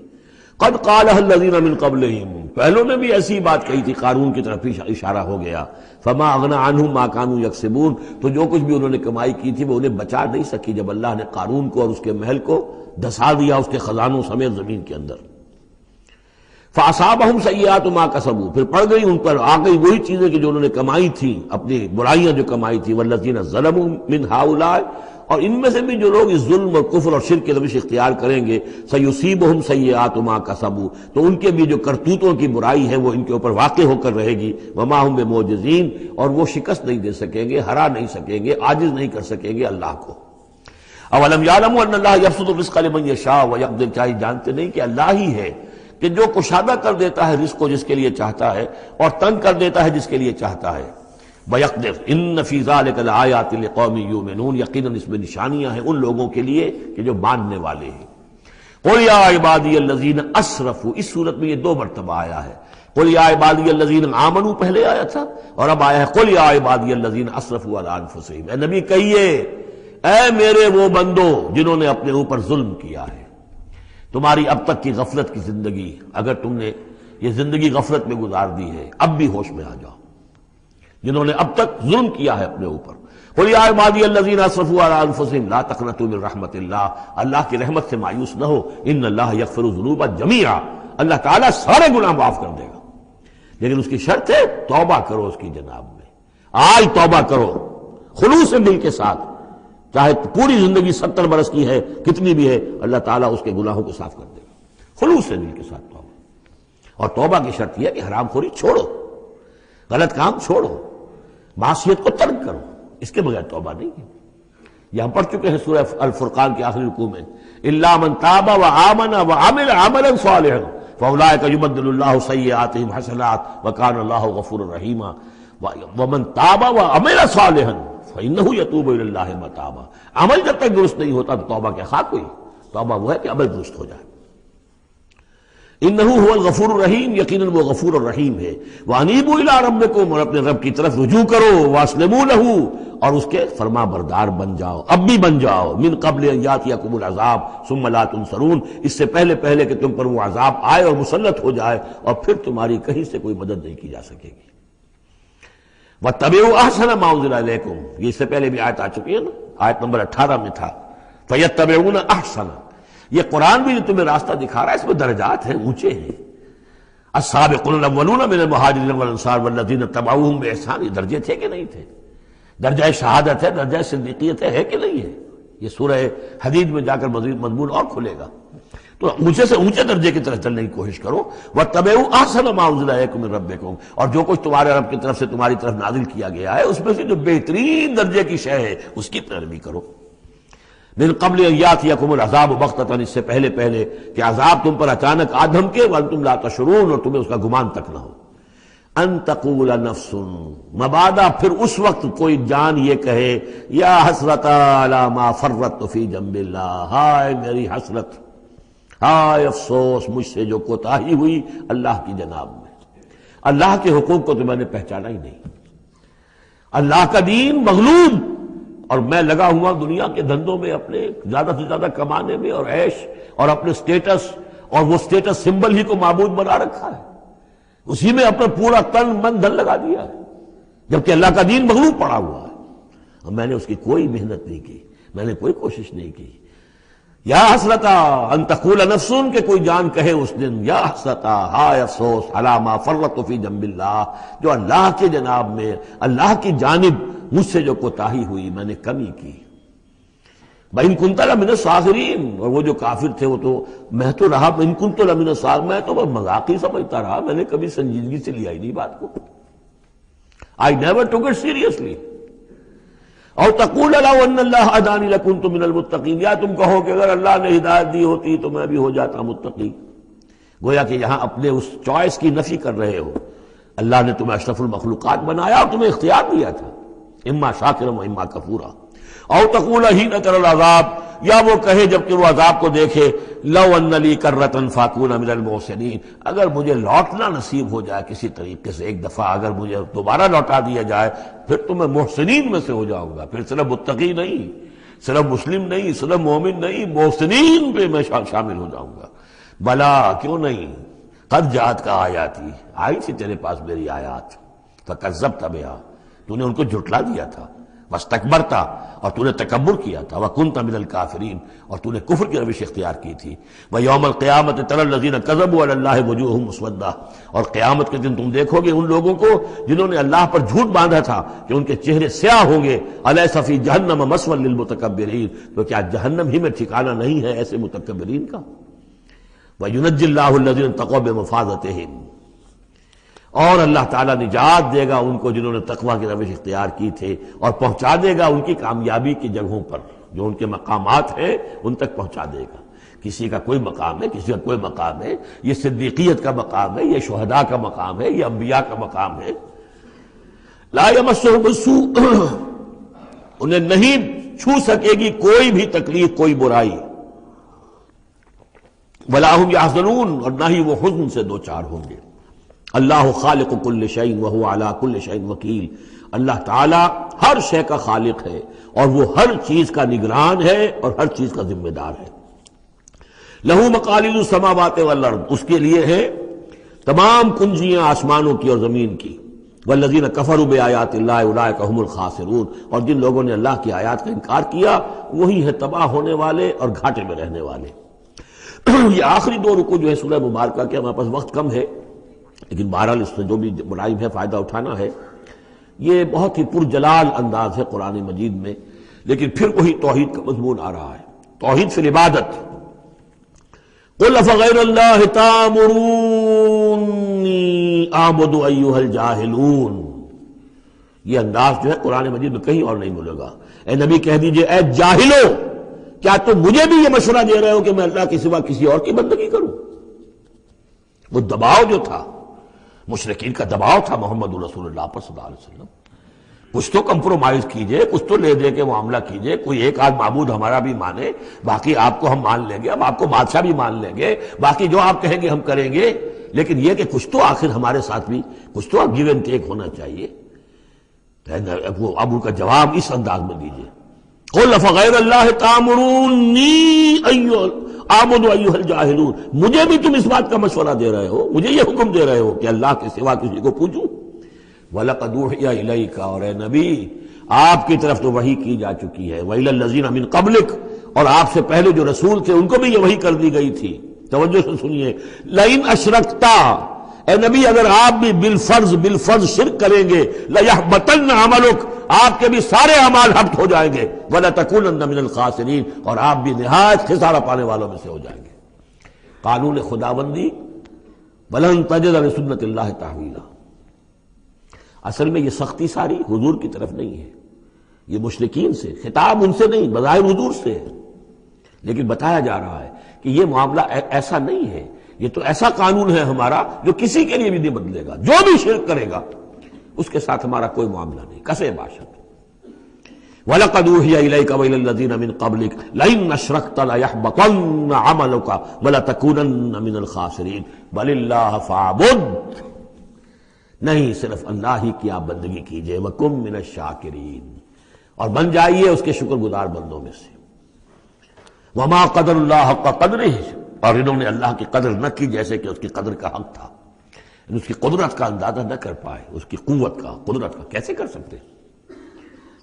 قد قالها الذین من قبلہم، پہلوں نے بھی ایسی بات کہی تھی، قارون کی طرف اشارہ ہو گیا۔ فما اغنی عنہم ما کانوا یکسبون، تو جو کچھ بھی انہوں نے کمائی کی تھی وہ انہیں بچا نہیں سکی جب اللہ نے قارون کو اور اس کے محل کو دھسا دیا اس کے خزانوں سمیت زمین کے اندر۔ فَأَصَابَهُمْ سَيِّئَاتُ مَا كَسَبُوا، پھر پڑ گئی ان پر، آ گئی وہی چیزیں کہ جو انہوں نے کمائی تھی، اپنی برائیاں جو کمائی تھی۔ وَالَّذِينَ ظَلَمُوا مِنْ هَؤُلَاءِ، اور ان میں سے بھی جو لوگ اس ظلم اور کفر اور شرک کی روش اختیار کریں گے، سَيُصِيبُهُمْ سَيِّئَاتُ مَا كَسَبُوا، تو ان کے بھی جو کرتوتوں کی برائی ہے وہ ان کے اوپر واقع ہو کر رہے گی۔ وَمَا هُمْ بِمُعْجِزِينَ، اور وہ شکست نہیں دے سکیں گے، ہرا نہیں سکیں گے، عاجز نہیں کر سکیں گے اللہ کو۔ اَوَلَمْ يَعْلَمُوا أَنَّ اللَّهَ يَبْسُطُ الرِّزْقَ لِمَن يَشَاءُ وَيَقْدِرُ، کیا یہ جانتے نہیں کہ اللہ ہی ہے کہ جو کشادہ کر دیتا ہے رزق کو جس کے لیے چاہتا ہے اور تنگ کر دیتا ہے جس کے لیے چاہتا ہے۔ وَيَقْدِرُ إِنَّ فِي ذَلِكَ لَآيَاتٍ لِقَوْمٍ يُؤْمِنُونَ، یقیناً اس میں نشانیاں ہیں ان لوگوں کے لیے کہ جو ماننے والے ہیں۔ قُلْ يَا عِبَادِيَ الَّذِينَ أَسْرَفُوا، اس صورت میں یہ 2 مرتبہ آیا ہے۔ قُلْ يَا عِبَادِيَ الَّذِينَ آمَنُوا پہلے آیا تھا اور اب آیا ہے قُلْ يَا عِبَادِيَ الَّذِينَ أَسْرَفُوا عَلَىٰ أَنفُسِهِمْ، اے نبی کہیے اے میرے وہ بندو جنہوں نے اپنے اوپر ظلم کیا ہے۔ تمہاری اب تک کی غفلت کی زندگی، اگر تم نے یہ زندگی غفلت میں گزار دی ہے، اب بھی ہوش میں آ جاؤ۔ جنہوں نے اب تک ظلم کیا ہے اپنے اوپر، قل یا عبادی الذین اسرفوا علی انفسہم لا تقنطوا من رحمت اللہ، اللہ کی رحمت سے مایوس نہ ہو، ان اللہ یغفر الذنوب جمیعا، اللہ تعالیٰ سارے گناہ معاف کر دے گا، لیکن اس کی شرط ہے توبہ کرو اس کی جناب میں، آج توبہ کرو خلوص دل کے ساتھ، چاہے پوری زندگی 70 برس کی ہے کتنی بھی ہے، اللہ تعالیٰ اس کے گناہوں کو صاف کر دے گا، خلوص دل کے ساتھ توبہ۔ اور توبہ کی شرط یہ ہے کہ حرام خوری چھوڑو، غلط کام چھوڑو، معصیت کو ترک کرو، اس کے بغیر توبہ نہیں ہے۔ یہ ہم پڑھ چکے ہیں سورہ الفرقان کے آخری رکوع میں، الا من تاب وآمن وعمل عملا صالحا فاولئک یبدل اللہ سیئاتہم حسنات وکان اللہ غفورا رحیما ومن تاب وعمل صالحا فانہ یتوب الی اللہ متابا۔ عمل جب تک درست نہیں ہوتا تو توبہ کیا خاک ہوئی؟ توبہ وہ ہے کہ عمل درست ہو جائے۔ انہ هو الغفور الرحیم، یقیناً وہ غفور الرحیم ہے۔ وانیبوا الی ربکم، اور اپنے رب کی طرف رجوع کرو، واسلموا لہ، اور اس کے فرما بردار بن جاؤ، اب بھی بن جاؤ، من قبل ان یاتیکم العذاب ثم لا تنصرون، اس سے پہلے کہ تم پر وہ عذاب آئے اور مسلط ہو جائے اور پھر تمہاری کہیں سے کوئی مدد نہیں کی جا سکے گی۔ واتبعوا احسن ما انزل الیکم، یہ اس سے پہلے بھی آیت آ چکی ہے نا، آیت نمبر 18 میں تھا، فیتبعون احسن، یہ قرآن بھی جو تمہیں راستہ دکھا رہا ہے اس میں درجات ہیں، اونچے ہیں۔ السابقون الاولون من المہاجرین والانصار والذین اتبعوہم باحسان، یہ درجے تھے کہ نہیں تھے؟ درجہ شہادت ہے، درجہ صدیقیت ہے کہ نہیں ہے؟ یہ سورہ حدید میں جا کر مزید مضمون اور کھلے گا۔ تو اونچے سے اونچے درجے کی طرف چلنے کی کوشش کرو۔ واتبعوا احسن ما انزل الیکم من ربکم، اور جو کچھ تمہارے رب کی طرف سے تمہاری طرف نازل کیا گیا ہے اس میں سے جو بہترین درجے کی شے ہے اس کی پیروی کرو۔ من قبل ان یاتیکم العذاب بغتۃ، اس سے پہلے کہ عذاب تم پر اچانک آ دھمکے، وانتم لا تشعرون، اور تمہیں اس کا گمان تک نہ ہو۔ ان تقول نفس، مبادا پھر اس وقت کوئی جان یہ کہے، یا حسرت علی ما فرطت فی جنب اللہ، ہائے میری حسرت، ہائے افسوس مجھ سے جو کوتاہی ہوئی اللہ کی جناب میں، اللہ کے حقوق کو تو میں نے پہچانا ہی نہیں، اللہ کا دین مغلوب، اور میں لگا ہوا دنیا کے دھندوں میں اپنے زیادہ سے زیادہ کمانے میں اور عیش اور اپنے سٹیٹس، اور وہ سٹیٹس سمبل ہی کو معبود بنا رکھا ہے، اسی میں اپنا پورا تن من دھن لگا دیا ہے، جبکہ اللہ کا دین مغلوب پڑا ہوا ہے، اور میں نے اس کی کوئی محنت نہیں کی، میں نے کوئی کوشش نہیں کی۔ یا حسرتا ان تقول نفس، کہ کوئی جان کہے اس دن، یا حسرتا، ہائے افسوس، علی ما فرطت فی جنب اللہ، جو اللہ کے جناب میں، اللہ کی جانب مجھ سے جو کوتاہی ہوئی، میں نے کمی کی۔ وَإِن كُنتَ لَمِنَ الصَّاغِرِينَ، اور وہ جو کافر تھے وہ تو، میں تو رہا وَإِن كُنتُ لَمِنَ الصَّاغِرِينَ، میں تو بس مذاق ہی سمجھتا رہا، میں نے کبھی سنجیدگی سے لیا ہی نہیں بات کو، I never took it seriously۔ اور تقول لو ان اللہ ہدانی لکنت من المتقین، یا تم کہو کہ اگر اللہ نے ہدایت دی ہوتی تو میں بھی ہو جاتا متقی۔ گویا کہ یہاں اپنے اس چوائس کی نفی کر رہے ہو، اللہ نے تمہیں اشرف المخلوقات بنایا اور تمہیں اختیار دیا تھا، اما شاکرا و اما کفورا۔ او تقول حین تر العذاب، یا وہ کہے جب کہ وہ عذاب کو دیکھے، لو ان لی کرۃ فاکون من المحسنین، اگر مجھے لوٹنا نصیب ہو جائے کسی طریقے سے، ایک دفعہ اگر مجھے دوبارہ لوٹا دیا جائے، پھر تو میں محسنین میں سے ہو جاؤں گا، پھر صرف متقی نہیں، صرف مسلم نہیں، صرف مومن نہیں، محسنین پہ میں شامل ہو جاؤں گا۔ بلا، کیوں نہیں، قد جاءت کا آیاتی، آئی تھی تیرے پاس میری آیات، فکذبت بہا، تو نے ان کو جھٹلا دیا تھا، واستکبرت، اور تو نے تکبر کیا تھا، وکنت من الکافرین، اور تو نے کفر کی روش اختیار کی تھی۔ ویوم القیامت تری الذین کذبوا علی اللہ وجوہہم مسودۃ، اور قیامت کے دن تم دیکھو گے ان لوگوں کو جنہوں نے اللہ پر جھوٹ باندھا تھا کہ ان کے چہرے سیاہ ہوں گے۔ الیس فی جہنم مثوی للمتکبرین، تو کیا جہنم ہی میں ٹھکانہ نہیں ہے ایسے متکبرین کا؟ وینجی اللہ الذین اتقوا بمفازتہم، اور اللہ تعالیٰ نجات دے گا ان کو جنہوں نے تقوی کی روش اختیار کی تھے، اور پہنچا دے گا ان کی کامیابی کی جگہوں پر، جو ان کے مقامات ہیں ان تک پہنچا دے گا۔ کسی کا کوئی مقام ہے، کسی کا کوئی مقام ہے، یہ صدیقیت کا مقام ہے، یہ شہداء کا مقام ہے، یہ انبیاء کا مقام ہے۔ لا یمسہم السوء، انہیں نہیں چھو سکے گی کوئی بھی تکلیف، کوئی برائی۔ ولا ہم یحزنون، اور نہ ہی وہ حزن سے دوچار ہوں گے۔ اللہ خالق کل شیء وہو علی کل شیء وکیل، اللہ تعالی ہر شے کا خالق ہے اور وہ ہر چیز کا نگران ہے اور ہر چیز کا ذمہ دار ہے۔ لہ مقالید السماوات والارض، اس کے لیے ہے تمام کنجیاں آسمانوں کی اور زمین کی۔ والذین کفروا بآیات اللہ اولئک هم الخاسرون، اور جن لوگوں نے اللہ کی آیات کا انکار کیا وہی ہے تباہ ہونے والے اور گھاٹے میں رہنے والے۔ یہ آخری دو رکوع جو ہے سورہ مبارکہ کے، ہمارے پاس وقت کم ہے لیکن بہرحال اس سے جو بھی ملائم ہے فائدہ اٹھانا ہے۔ یہ بہت ہی پرجلال انداز ہے قرآن مجید میں، لیکن پھر وہی توحید کا مضمون آ رہا ہے، توحید فی العبادت۔ قل افغیر اللہ تامرونی اعبد ایھا الجاہلون، یہ انداز جو ہے قرآن مجید میں کہیں اور نہیں ملے گا۔ اے نبی کہہ دیجئے اے جاہلو، کیا تم مجھے بھی یہ مشورہ دے رہے ہو کہ میں اللہ کے سوا کسی اور کی بندگی کروں؟ وہ دباؤ جو تھا، مشرکین کا دباؤ تھا محمد رسول اللہ پر صلی اللہ علیہ وسلم، کچھ تو کمپرومائز کیجئے، کچھ تو لے دے کے معاملہ کیجئے، کوئی ایک آدھ معبود ہمارا بھی مانے، باقی آپ کو ہم مان لیں گے، اب آپ کو بادشاہ بھی مان لیں گے، باقی جو آپ کہیں گے ہم کریں گے، لیکن یہ کہ کچھ تو آخر ہمارے ساتھ بھی کچھ تو گیو اینڈ ٹیک ہونا چاہیے۔ اب ان کا جواب اس انداز میں دیجئے، قل افغیر اللہ تامرونی اعبد ایھا الجاہلون، مجھے بھی تم اس بات کا مشورہ دے رہے ہو، مجھے یہ حکم دے رہے ہو کہ اللہ کے سوا کسی کو پوجوں؟ وَلَقَدْ أُوحِيَ إِلَيْكَ، اور اے نبی آپ کی طرف تو وحی کی جا چکی ہے، وَإِلَى الَّذِينَ مِن قَبْلِكَ، اور آپ سے پہلے جو رسول تھے ان کو بھی یہ وحی کر دی گئی تھی۔ توجہ سے سنیے، لَئِنْ أَشْرَكْتَ، اے نبی اگر آپ بھی بالفرض شرک کریں گے، لَيَحْبَطَنَّ عَمَلُكَ، آپ کے بھی سارے اعمال حبط ہو جائیں گے، وَلَتَكُونَنَّ مِنَ الْخَاسِرِينَ، اور آپ بھی نہایت خسارہ پانے والوں میں سے ہو جائیں گے۔ قانون خداوندی، وَلَن تَجِدَ لِسُنَّتِ اللَّهِ تَحْوِيلًا، اصل میں یہ سختی ساری حضور کی طرف نہیں ہے، یہ مشرکین سے، خطاب ان سے نہیں، بظاہر حضور سے ہے، لیکن بتایا جا رہا ہے کہ یہ معاملہ ایسا نہیں ہے، یہ تو ایسا قانون ہے ہمارا جو کسی کے لیے بھی نہیں بدلے گا، جو بھی شرک کرے گا اس کے ساتھ ہمارا کوئی معاملہ نہیں، کسے باشد۔ وَلَقَدْ أُوحِيَ إِلَيْكَ وَإِلَى الَّذِينَ مِن قَبْلِكَ لَئِنْ أَشْرَكْتَ لَيَحْبَطَنَّ عَمَلُكَ وَلَتَكُونَنَّ مِنَ الْخَاسِرِينَ بَلِ اللَّهَ فَاعْبُدْ، نہیں صرف اللہ ہی کی آپ بندگی کیجئے، وَكُن مِّنَ الشَّاكِرِينَ، اور بن جائیے اس کے شکر گزار بندوں میں سے۔ وَمَا قَدَرُ اللَّهَ حَقَّ قَدْرِهِ، اور انہوں نے اللہ کی قدر نہ کی جیسے کہ اس کی قدر کا حق تھا، اس کی قدرت کا اندازہ نہ کر پائے، اس کی قوت کا، قدرت کا کیسے کر سکتے؟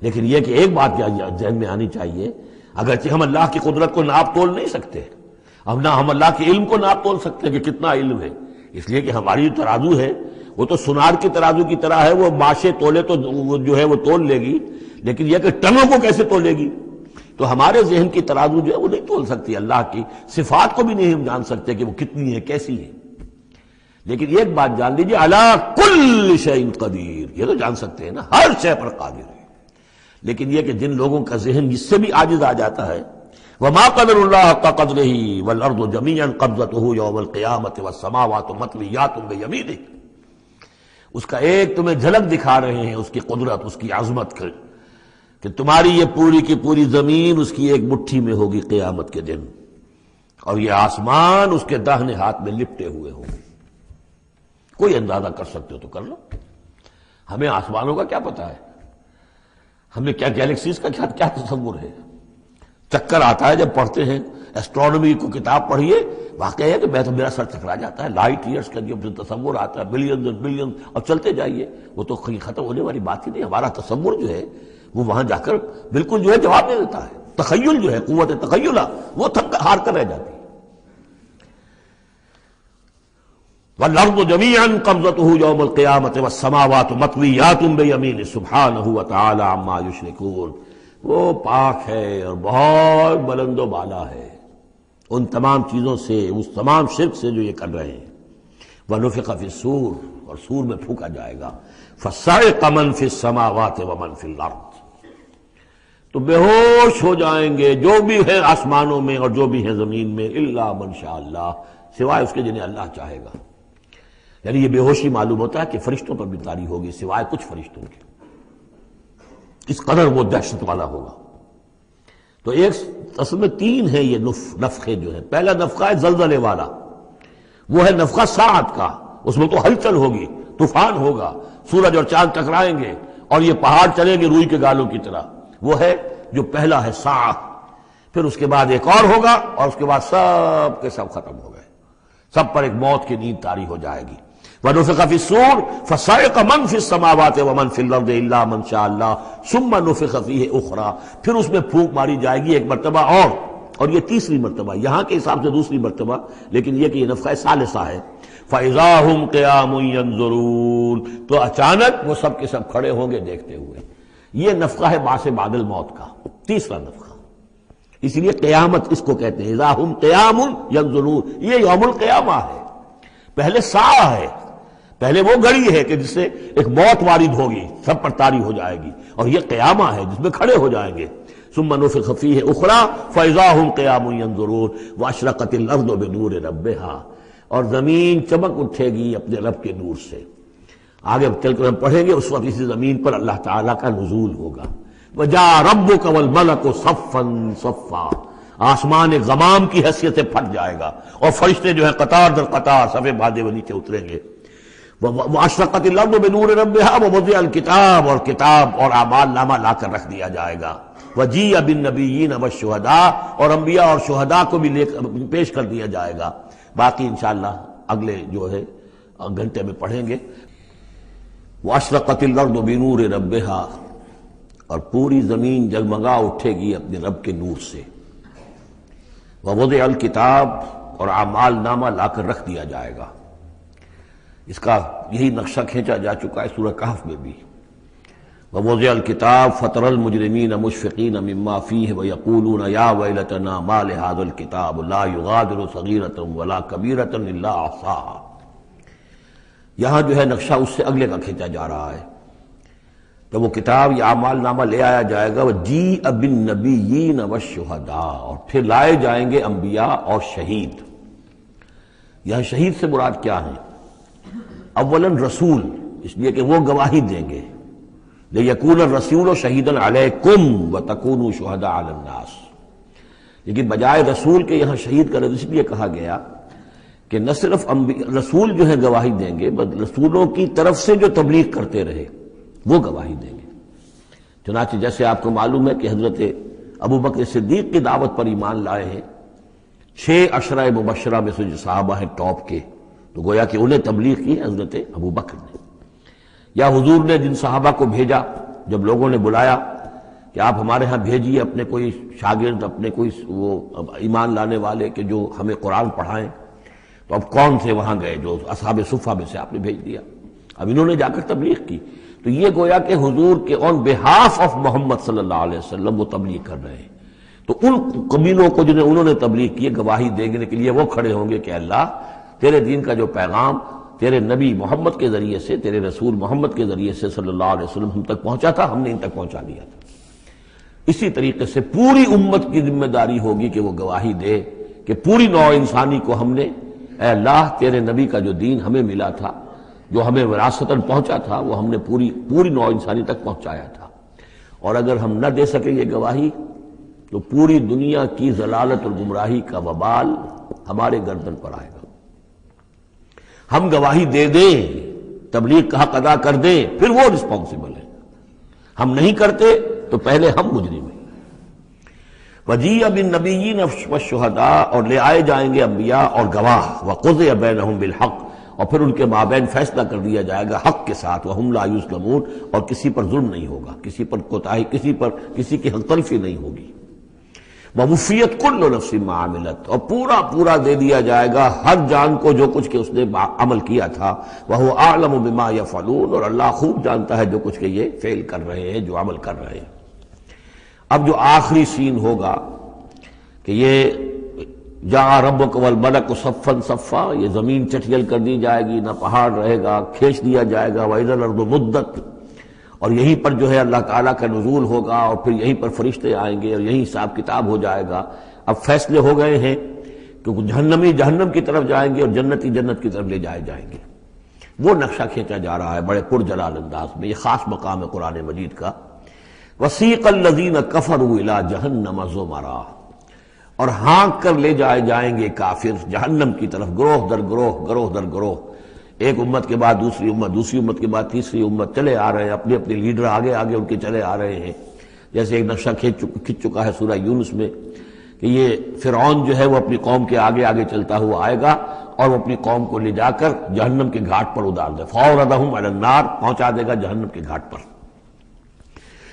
لیکن یہ کہ ایک بات ذہن میں آنی چاہیے، اگرچہ ہم اللہ کی قدرت کو ناپ تول نہیں سکتے، اب نہ ہم اللہ کے علم کو ناپ تول سکتے کہ کتنا علم ہے، اس لیے کہ ہماری جو ترازو ہے وہ تو سونار کی ترازو کی طرح ہے، وہ ماشے تولے تو وہ جو ہے وہ تول لے گی، لیکن یہ کہ ٹنوں کو کیسے تولے گی؟ تو ہمارے ذہن کی ترازو جو ہے وہ نہیں تول سکتی، اللہ کی صفات کو بھی نہیں ہم جان سکتے کہ وہ کتنی ہے، کیسی ہے۔ لیکن ایک بات جان لیجیے، علی کل شیء قدیر، یہ تو جان سکتے ہیں نا، ہر شے پر قادر ہے، لیکن یہ کہ جن لوگوں کا ذہن اس سے بھی عاجز آ جاتا ہے، وما قدر اللہ حق قدرہ والارض جميعا قبضتہ یوم القیامۃ والسماوات مطویات بیمینہ، اس کا ایک تمہیں جھلک دکھا رہے ہیں اس کی قدرت، اس کی عظمت کہ تمہاری یہ پوری کی پوری زمین اس کی ایک مٹھی میں ہوگی قیامت کے دن، اور یہ آسمان اس کے داہنے ہاتھ میں لپٹے ہوئے ہوں گے۔ کوئی اندازہ کر سکتے ہو تو کر لو، ہمیں آسمانوں کا کیا پتا ہے، ہمیں کیا گیلیکسیز کا کیا تصور ہے؟ چکر آتا ہے جب پڑھتے ہیں ایسٹرونومی کو کتاب پڑھیے، واقعہ ہے کہ میں تو میرا سر چکرا جاتا ہے، لائٹ ایئرس کا جو تصور آتا ہے، بلینز اور بلینز، اور چلتے جائیے، وہ تو ختم ہونے والی بات ہی نہیں، ہمارا تصور جو ہے وہ وہاں جا کر بالکل جو ہے جواب دے دیتا ہے، تخیل جو ہے، قوت تخیلہ وہ تھک ہار کر رہ جاتی ہے۔ وَالْأَرْضُ جَمِيعًا قَبْضَتُهُ يَوْمَ الْقِيَامَةِ وَالسَّمَاوَاتُ مَطْوِيَّاتٌ بِيَمِينِهِ سُبْحَانَهُ وَتَعَالَىٰ عَمَّا يُشْرِكُونَ، وہ پاک ہے اور بہت بلند و بالا ہے ان تمام چیزوں سے، اس تمام شرک سے جو یہ کر رہے ہیں۔ وَنُفِخَ فِي الصُّورِ، اور سور میں پھونکا جائے گا، فَصَعِقَ مَن فِي السَّمَاوَاتِ وَمَن فِي الْأَرْضِ، تو بے ہوش ہو جائیں گے جو بھی ہیں آسمانوں میں اور جو بھی ہیں زمین میں، الا من شاء اللہ، سوائے اس کے جنہیں اللہ چاہے گا۔ یعنی یہ بے ہوشی معلوم ہوتا ہے کہ فرشتوں پر بھی طاری ہوگی سوائے کچھ فرشتوں کے، اس قدر وہ دہشت والا ہوگا۔ تو ایک اصل میں تین ہے یہ نفخے جو ہے، پہلا نفخہ ہے زلزلے والا، وہ ہے نفخہ ساعت کا، اس میں تو ہلچل ہوگی، طوفان ہوگا، سورج اور چاند ٹکرائیں گے اور یہ پہاڑ چلیں گے روئی کے گالوں کی طرح، وہ ہے جو پہلا ہے ساعہ۔ پھر اس کے بعد ایک اور ہوگا، اور اس کے بعد سب کے سب ختم ہو گئے، سب پر ایک موت کی نیند طاری ہو جائے گی۔ وَنُفِخَ فِي الصُّورِ فَصَعِقَ مَنْ فِي السَّمَاوَاتِ وَمَنْ فِي الْأَرْضِ إِلَّا مَنْ شَاءَ اللَّهُ ثُمَّ نُفِخَ فِيهِ أُخْرَى، پھر اس میں پھونک ماری جائے گی ایک مرتبہ اور یہ تیسری مرتبہ، یہاں کے حساب سے دوسری مرتبہ، لیکن یہ کہ یہ نفخہ ثالثہ ہے۔ فَإِذَا هُمْ قِيَامٌ يَنظُرُونَ، تو اچانک وہ سب کے سب کھڑے ہوں گے دیکھتے ہوئے۔ یہ نفخہ ہے بعث بعد الموت کا، تیسرا نفخہ، اس لیے قیامت اس کو کہتے ہیں اذا ہم قیام ینظرون، یہ یوم القیامہ ہے۔ پہلے ساعہ ہے، پہلے وہ گھڑی ہے کہ جس سے ایک موت وارد ہوگی، سب پر طاری ہو جائے گی، اور یہ قیامہ ہے جس میں کھڑے ہو جائیں گے۔ ثم نفخ فیہ اخری فاذا ہم قیام ینظرون واشرقت الارض بنور ربها، اور زمین چمک اٹھے گی اپنے رب کے نور سے۔ آگے چل کر ہم پڑھیں گے، اس وقت اسی زمین پر اللہ تعالیٰ کا نزول ہوگا۔ وجاء ربک والملک صفا صفا، آسمان ایک غمام کی حیثیت سے پھٹ جائے گا، اور فرشتے جو ہیں قطار در قطار صفے بادے و نیچے اتریں گے۔ واشرقت الارض بنور ربها ووضع الکتاب، اور کتاب اور اعمال نامہ لا کر رکھ دیا جائے گا۔ وجیء بالنبیین والشہداء، اور انبیاء اور شہداء کو بھی پیش کر دیا جائے گا۔ باقی انشاءاللہ اگلے جو ہے گھنٹے میں پڑھیں گے۔ واشرقت الارض بنور ربها، اور پوری زمین جگمگا اٹھے گی اپنے رب کے نور سے۔ ووضع الکتاب، اور اعمال نامہ لا کر رکھ دیا جائے گا۔ اس کا یہی نقشہ کھینچا جا چکا ہے سورہ کہف میں بھی۔ ووضع الکتاب فترى المجرمین مشفقین مما فیہ ویقولون یا ویلتنا ما لهذا الکتاب لا یغادر صغیرۃ ولا کبیرۃ الا احصاها۔ یہاں جو ہے نقشہ اس سے اگلے کا کھینچا جا رہا ہے۔ جب وہ کتاب یا اعمال نامہ لے آیا جائے گا، وَجِیءَ بِالنَّبِیِّینَ وَالشُّہَدَاء، اور پھر لائے جائیں گے انبیاء اور شہید۔ یہاں شہید سے مراد کیا ہے؟ اولاً رسول، اس لیے کہ وہ گواہی دیں گے، لِيَكُونَ الرَّسُولُ شَهِيدًا عَلَيْكُمْ وَتَكُونُوا شُهَدَاءَ عَلَى النَّاسِ، لیکن بجائے رسول کے یہاں شہید کا لفظ اس لیے کہا گیا کہ نہ صرف رسول جو ہے گواہی دیں گے، بلکہ رسولوں کی طرف سے جو تبلیغ کرتے رہے وہ گواہی دیں گے۔ چنانچہ جیسے آپ کو معلوم ہے کہ حضرت ابو بکر صدیق کی دعوت پر ایمان لائے ہیں 6 عشرہ مبشرہ میں سے جو صحابہ ہیں ٹاپ کے، تو گویا کہ انہیں تبلیغ کی حضرت ابو بکر نے۔ یا حضور نے جن صحابہ کو بھیجا، جب لوگوں نے بلایا کہ آپ ہمارے ہاں بھیجیے اپنے کوئی شاگرد، اپنے کوئی وہ ایمان لانے والے کہ جو ہمیں قرآن پڑھائیں، تو اب کون سے وہاں گئے؟ جو اصحاب صفہ میں سے آپ نے بھیج دیا۔ اب انہوں نے جا کر تبلیغ کی، تو یہ گویا کہ حضور کے آن بہاف آف محمد صلی اللہ علیہ وسلم وہ تبلیغ کر رہے ہیں۔ تو ان قبیلوں کو جنہیں انہوں نے تبلیغ کی گواہی دینے کے لیے وہ کھڑے ہوں گے کہ اللہ تیرے دین کا جو پیغام تیرے نبی محمد کے ذریعے سے، تیرے رسول محمد کے ذریعے سے صلی اللہ علیہ وسلم ہم تک پہنچا تھا، ہم نے ان تک پہنچا دیا تھا۔ اسی طریقے سے پوری امت کی ذمہ داری ہوگی کہ وہ گواہی دے کہ پوری نوع انسانی کو ہم نے، اے اللہ تیرے نبی کا جو دین ہمیں ملا تھا، جو ہمیں وراثتاً پہنچا تھا، وہ ہم نے پوری نوع انسانی تک پہنچایا تھا۔ اور اگر ہم نہ دے سکیں یہ گواہی تو پوری دنیا کی ضلالت اور گمراہی کا وبال ہمارے گردن پر آئے گا۔ ہم گواہی دے دیں، تبلیغ کا حق ادا کر دیں، پھر وہ رسپانسبل ہے۔ ہم نہیں کرتے تو پہلے ہم مجرم ہیں۔ وجیء بالنبیین والشہداء، اور لے آئے جائیں گے انبیاء اور گواہ، وقضی بینہم بالحق، اور پھر ان کے مابین فیصلہ کر دیا جائے گا حق کے ساتھ، وہم لا یظلمون، اور کسی پر ظلم نہیں ہوگا، کسی پر کوتاہی، کسی کی حق تلفی نہیں ہوگی۔ ووفیت کل نفس ما عملت، اور پورا دے دیا جائے گا ہر جان کو جو کچھ کہ اس نے عمل کیا تھا، وہو اعلم بما یفعلون، اور اللہ خوب جانتا ہے جو کچھ کہ یہ فعل کر رہے ہیں، جو عمل کر رہے ہیں۔ اب جو آخری سین ہوگا کہ یہ جاء ربک والملک صفا صفا، یہ زمین چٹیل کر دی جائے گی، نہ پہاڑ رہے گا، کھینچ دیا جائے گا، وَإِذَا الْأَرْضُ مُدَّتْ، اور یہیں پر جو ہے اللہ تعالیٰ کا نزول ہوگا، اور پھر یہیں پر فرشتے آئیں گے، اور یہیں حساب کتاب ہو جائے گا۔ اب فیصلے ہو گئے ہیں کہ جہنمی جہنم کی طرف جائیں گے، اور جنتی جنت کی طرف لے جائے جائیں گے۔ وہ نقشہ کھینچا جا رہا ہے بڑے پرجلال انداز میں، یہ خاص مقام ہے قرآن مجید کا۔ وَسِيقَ الَّذِينَ كَفَرُوا إِلَىٰ جَهَنَّمَ زُمَرًا، اور ہانک کر لے جائے جائیں گے کافر جہنم کی طرف، گروہ در گروہ، ایک امت کے بعد دوسری امت، دوسری امت کے بعد تیسری امت، چلے آ رہے ہیں، اپنے لیڈر آگے ان کے چلے آ رہے ہیں۔ جیسے ایک نقشہ کھنچ چکا ہے سورہ یونس میں کہ یہ فرعون جو ہے وہ اپنی قوم کے آگے چلتا ہوا آئے گا، اور وہ اپنی قوم کو لے جا کر جہنم کے گھاٹ پر اتار دے، فَأَوْرَدَهُمْ عَلَى النَّارِ، پہنچا دے گا جہنم کے گھاٹ پر۔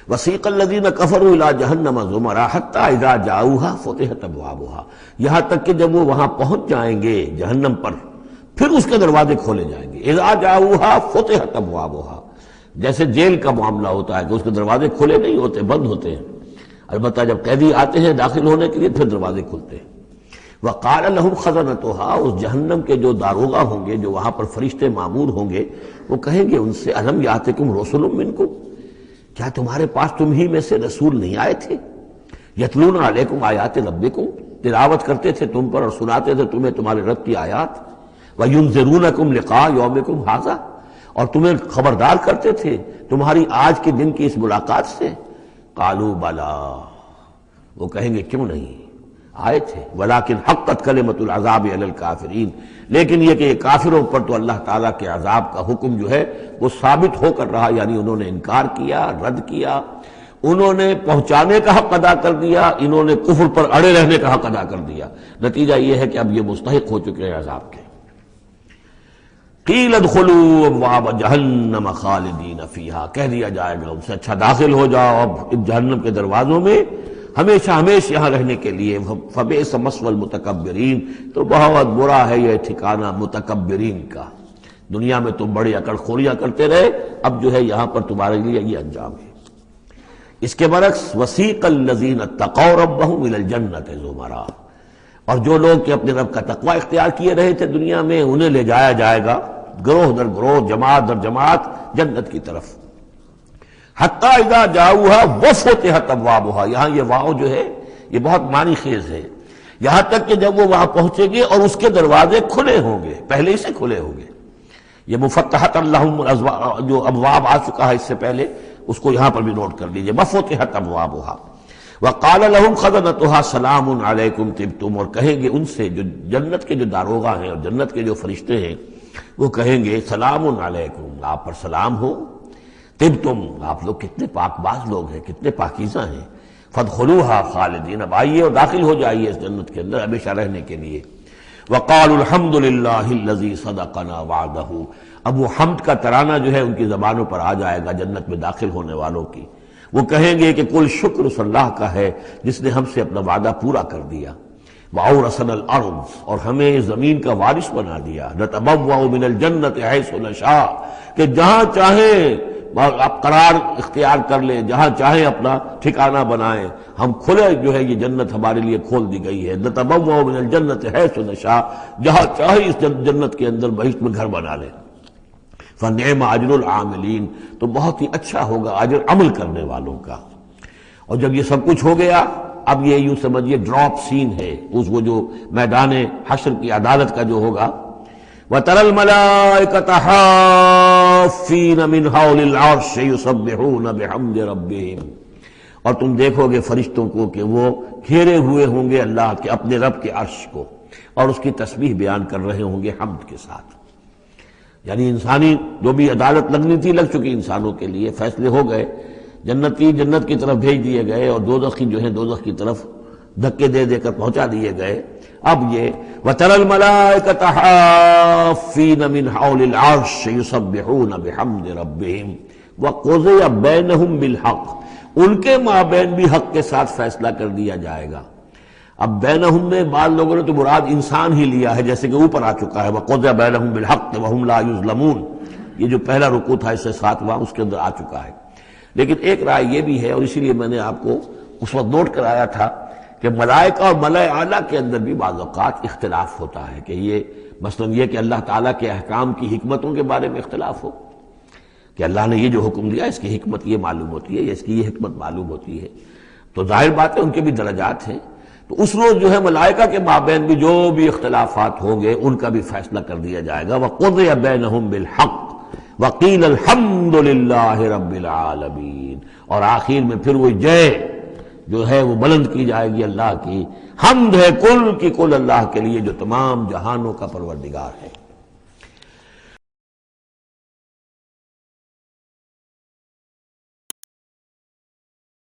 وَسِيقَ الَّذِينَ كَفَرُوا إِلَى جَهَنَّمَ زُمَرًا حَتَّى إِذَا جَاءُوهَا فُتِحَتْ أَبْوَابُهَا، یہاں تک کہ جب وہ وہاں پہنچ جائیں گے جہنم پر پھر اس کے دروازے کھولے جائیں گے۔ إِذَا جَاءُوهَا فُتِحَتْ أَبْوَابُهَا، جیسے جیل کا معاملہ ہوتا ہے کہ اس کے دروازے کھلے نہیں ہوتے، بند ہوتے ہیں، البتہ جب قیدی آتے ہیں داخل ہونے کے لیے پھر دروازے کھلتے ہیں۔ وقال لهم خزنتها، اس جہنم کے جو داروغہ ہوں گے، جو وہاں پر فرشتے مامور ہوں گے، وہ کہیں گے ان سے الم یاتکم رسل منکم، کیا تمہارے پاس تم ہی میں سے رسول نہیں آئے تھے؟ یتلون علیکم آیات ربکم، تلاوت کرتے تھے تم پر اور سناتے تھے تمہیں تمہارے رب کی آیات، وینذرونکم لقاء یومکم ھذا، اور تمہیں خبردار کرتے تھے تمہاری آج کے دن کی اس ملاقات سے۔ قالوا بلا، وہ کہیں گے کیوں نہیں، آئے تھے، ولیکن حقت کلمۃ العذاب علی الکافرین، لیکن یہ کہ یہ کافروں پر تو اللہ تعالیٰ کے عذاب کا حکم جو ہے وہ ثابت ہو کر رہا، یعنی انہوں نے انکار کیا، رد کیا، انہوں نے پہنچانے کا حق ادا کر دیا، انہوں نے کفر پر اڑے رہنے کا حق ادا کر دیا، نتیجہ یہ ہے کہ اب یہ مستحق ہو چکے ہیں عذاب کے۔ قیل ادخلوا ابواب جہنم خالدین فیہا، کہہ دیا جائے گا ان سے اچھا داخل ہو جاؤ اب جہنم کے دروازوں میں ہمیشہ ہمیشہ یہاں رہنے کے لیے۔ فبئس مثوى المتکبرین، تو بہت برا ہے یہ ٹھکانہ متکبرین کا، دنیا میں تم بڑی اکڑ خوریاں کرتے رہے، اب جو ہے یہاں پر تمہارے لیے یہ انجام ہے۔ اس کے برعکس وسیق الذین اتقوا ربهم الى الجنۃ زمرا، اور جو لوگ کہ اپنے رب کا تقوی اختیار کیے رہے تھے دنیا میں، انہیں لے جایا جائے گا گروہ در گروہ، جماعت در جماعت جنت کی طرف۔ حتی اذا جاؤها وفتحت ابوابها، یہاں یہ واو جو ہے یہ بہت معنی خیز ہے، یہاں تک کہ جب وہ وہاں پہنچے گے اور اس کے دروازے کھلے ہوں گے، پہلے ہی سے کھلے ہوں گے۔ یہ مفتحت اللہم جو ابواب آ چکا ہے اس سے پہلے، اس کو یہاں پر بھی نوٹ کر لیجئے، وفتحت ابوابها وقال لهم خزنتها سلام علیکم طبتم، اور کہیں گے ان سے جو جنت کے جو داروغہ ہیں اور جنت کے جو فرشتے ہیں، وہ کہیں گے سلام علیکم، آپ پر سلام ہو، طبتم، آپ لوگ کتنے پاک باز لوگ ہیں، کتنے پاکیزہ ہیں، فادخلوها خالدین، اب آئیے اور داخل ہو جائیے اس جنت کے اندر ہمیشہ رہنے کے لیے۔ وقالوا الحمد للہ الذی صدقنا وعدہ، اب وہ حمد کا ترانہ جو ہے ان کی زبانوں پر آ جائے گا جنت میں داخل ہونے والوں کی، وہ کہیں گے کہ کل شکر اس اللہ کا ہے جس نے ہم سے اپنا وعدہ پورا کر دیا۔ وَأَوْرَثَنَا الْأَرْضَ، اور ہمیں زمین کا وارث بنا دیا، نَتَبَوَّأُ مِنَ الْجَنَّةِ حَيْثُ نَشَاءُ، کہ جہاں چاہیں آپ قرار اختیار کر لیں، جہاں چاہیں اپنا ٹھکانہ بنائیں، ہم کھلے جو ہے یہ جنت ہمارے لیے کھول دی گئی ہے، نَتَبَوَّأُ مِنَ الْجَنَّةِ حَيْثُ نَشَاءُ، جہاں چاہیں اس جنت کے اندر بہشت میں گھر بنا لیں۔ فَنِعْمَ أَجْرُ الْعَامِلِينَ، تو بہت ہی اچھا ہوگا اجر عمل کرنے والوں کا۔ اور جب یہ سب کچھ ہو گیا، اب یہ یوں سمجھیے ڈراپ سین ہے، اس وہ جو میدان حشر کی عدالت کا جو ہوگا۔ وَتَرَى الْمَلَائِكَةَ حَافِّينَ مِنْ حَوْلِ الْعَرْشِ يُسَبِّحُونَ بِحَمْدِ رَبِّهِمْ، اور تم دیکھو گے فرشتوں کو کہ وہ گھیرے ہوئے ہوں گے اللہ کے اپنے رب کے عرش کو، اور اس کی تسبیح بیان کر رہے ہوں گے حمد کے ساتھ۔ یعنی انسانی جو بھی عدالت لگنی تھی لگ چکی، انسانوں کے لیے فیصلے ہو گئے، جنتی جنت کی طرف بھیج دیے گئے اور دوزخی جو ہیں دوزخ کی طرف دھکے دے دے کر پہنچا دیے گئے۔ اب یہ وَتَرَى الْمَلَائِكَةَ حَافِّينَ مِنْ حَوْلِ الْعَرْشِ يُسَبِّحُونَ بِحَمْدِ رَبِّهِمْ وَقُضِيَ بَيْنَهُمْ بِالْحَقِّ، ان کے مابین بھی حق کے ساتھ فیصلہ کر دیا جائے گا۔ اب بینہم میں بعض لوگوں نے تو مراد انسان ہی لیا ہے، جیسے کہ اوپر آ چکا ہے وَقُضِيَ بَيْنَهُمْ بِالْحَقِّ وَهُمْ لَا يُظْلَمُونَ، یہ جو پہلا رکوع تھا اس سے 7واں اس کے اندر آ چکا ہے۔ لیکن ایک رائے یہ بھی ہے، اور اسی لیے میں نے آپ کو اس وقت نوٹ کرایا تھا کہ ملائکہ اور ملائے اعلیٰ کے اندر بھی بعض اوقات اختلاف ہوتا ہے، کہ یہ مثلا یہ کہ اللہ تعالیٰ کے احکام کی حکمتوں کے بارے میں اختلاف ہو، کہ اللہ نے یہ جو حکم دیا اس کی حکمت یہ معلوم ہوتی ہے یا اس کی یہ حکمت معلوم ہوتی ہے، تو ظاہر بات ہے ان کے بھی درجات ہیں، تو اس روز جو ہے ملائکہ کے مابین بھی جو بھی اختلافات ہوں گے ان کا بھی فیصلہ کر دیا جائے گا۔ وَقُضِيَ بَيْنَهُمْ بِالْحَقِّ وَقِيلَ الْحَمْدُ لِلَّهِ رَبِّ الْعَالَمِينَ، اور آخر میں پھر وہ جے جو ہے وہ بلند کی جائے گی اللہ کی، حمد ہے کل کی کل اللہ کے لیے جو تمام جہانوں کا پروردگار ہے۔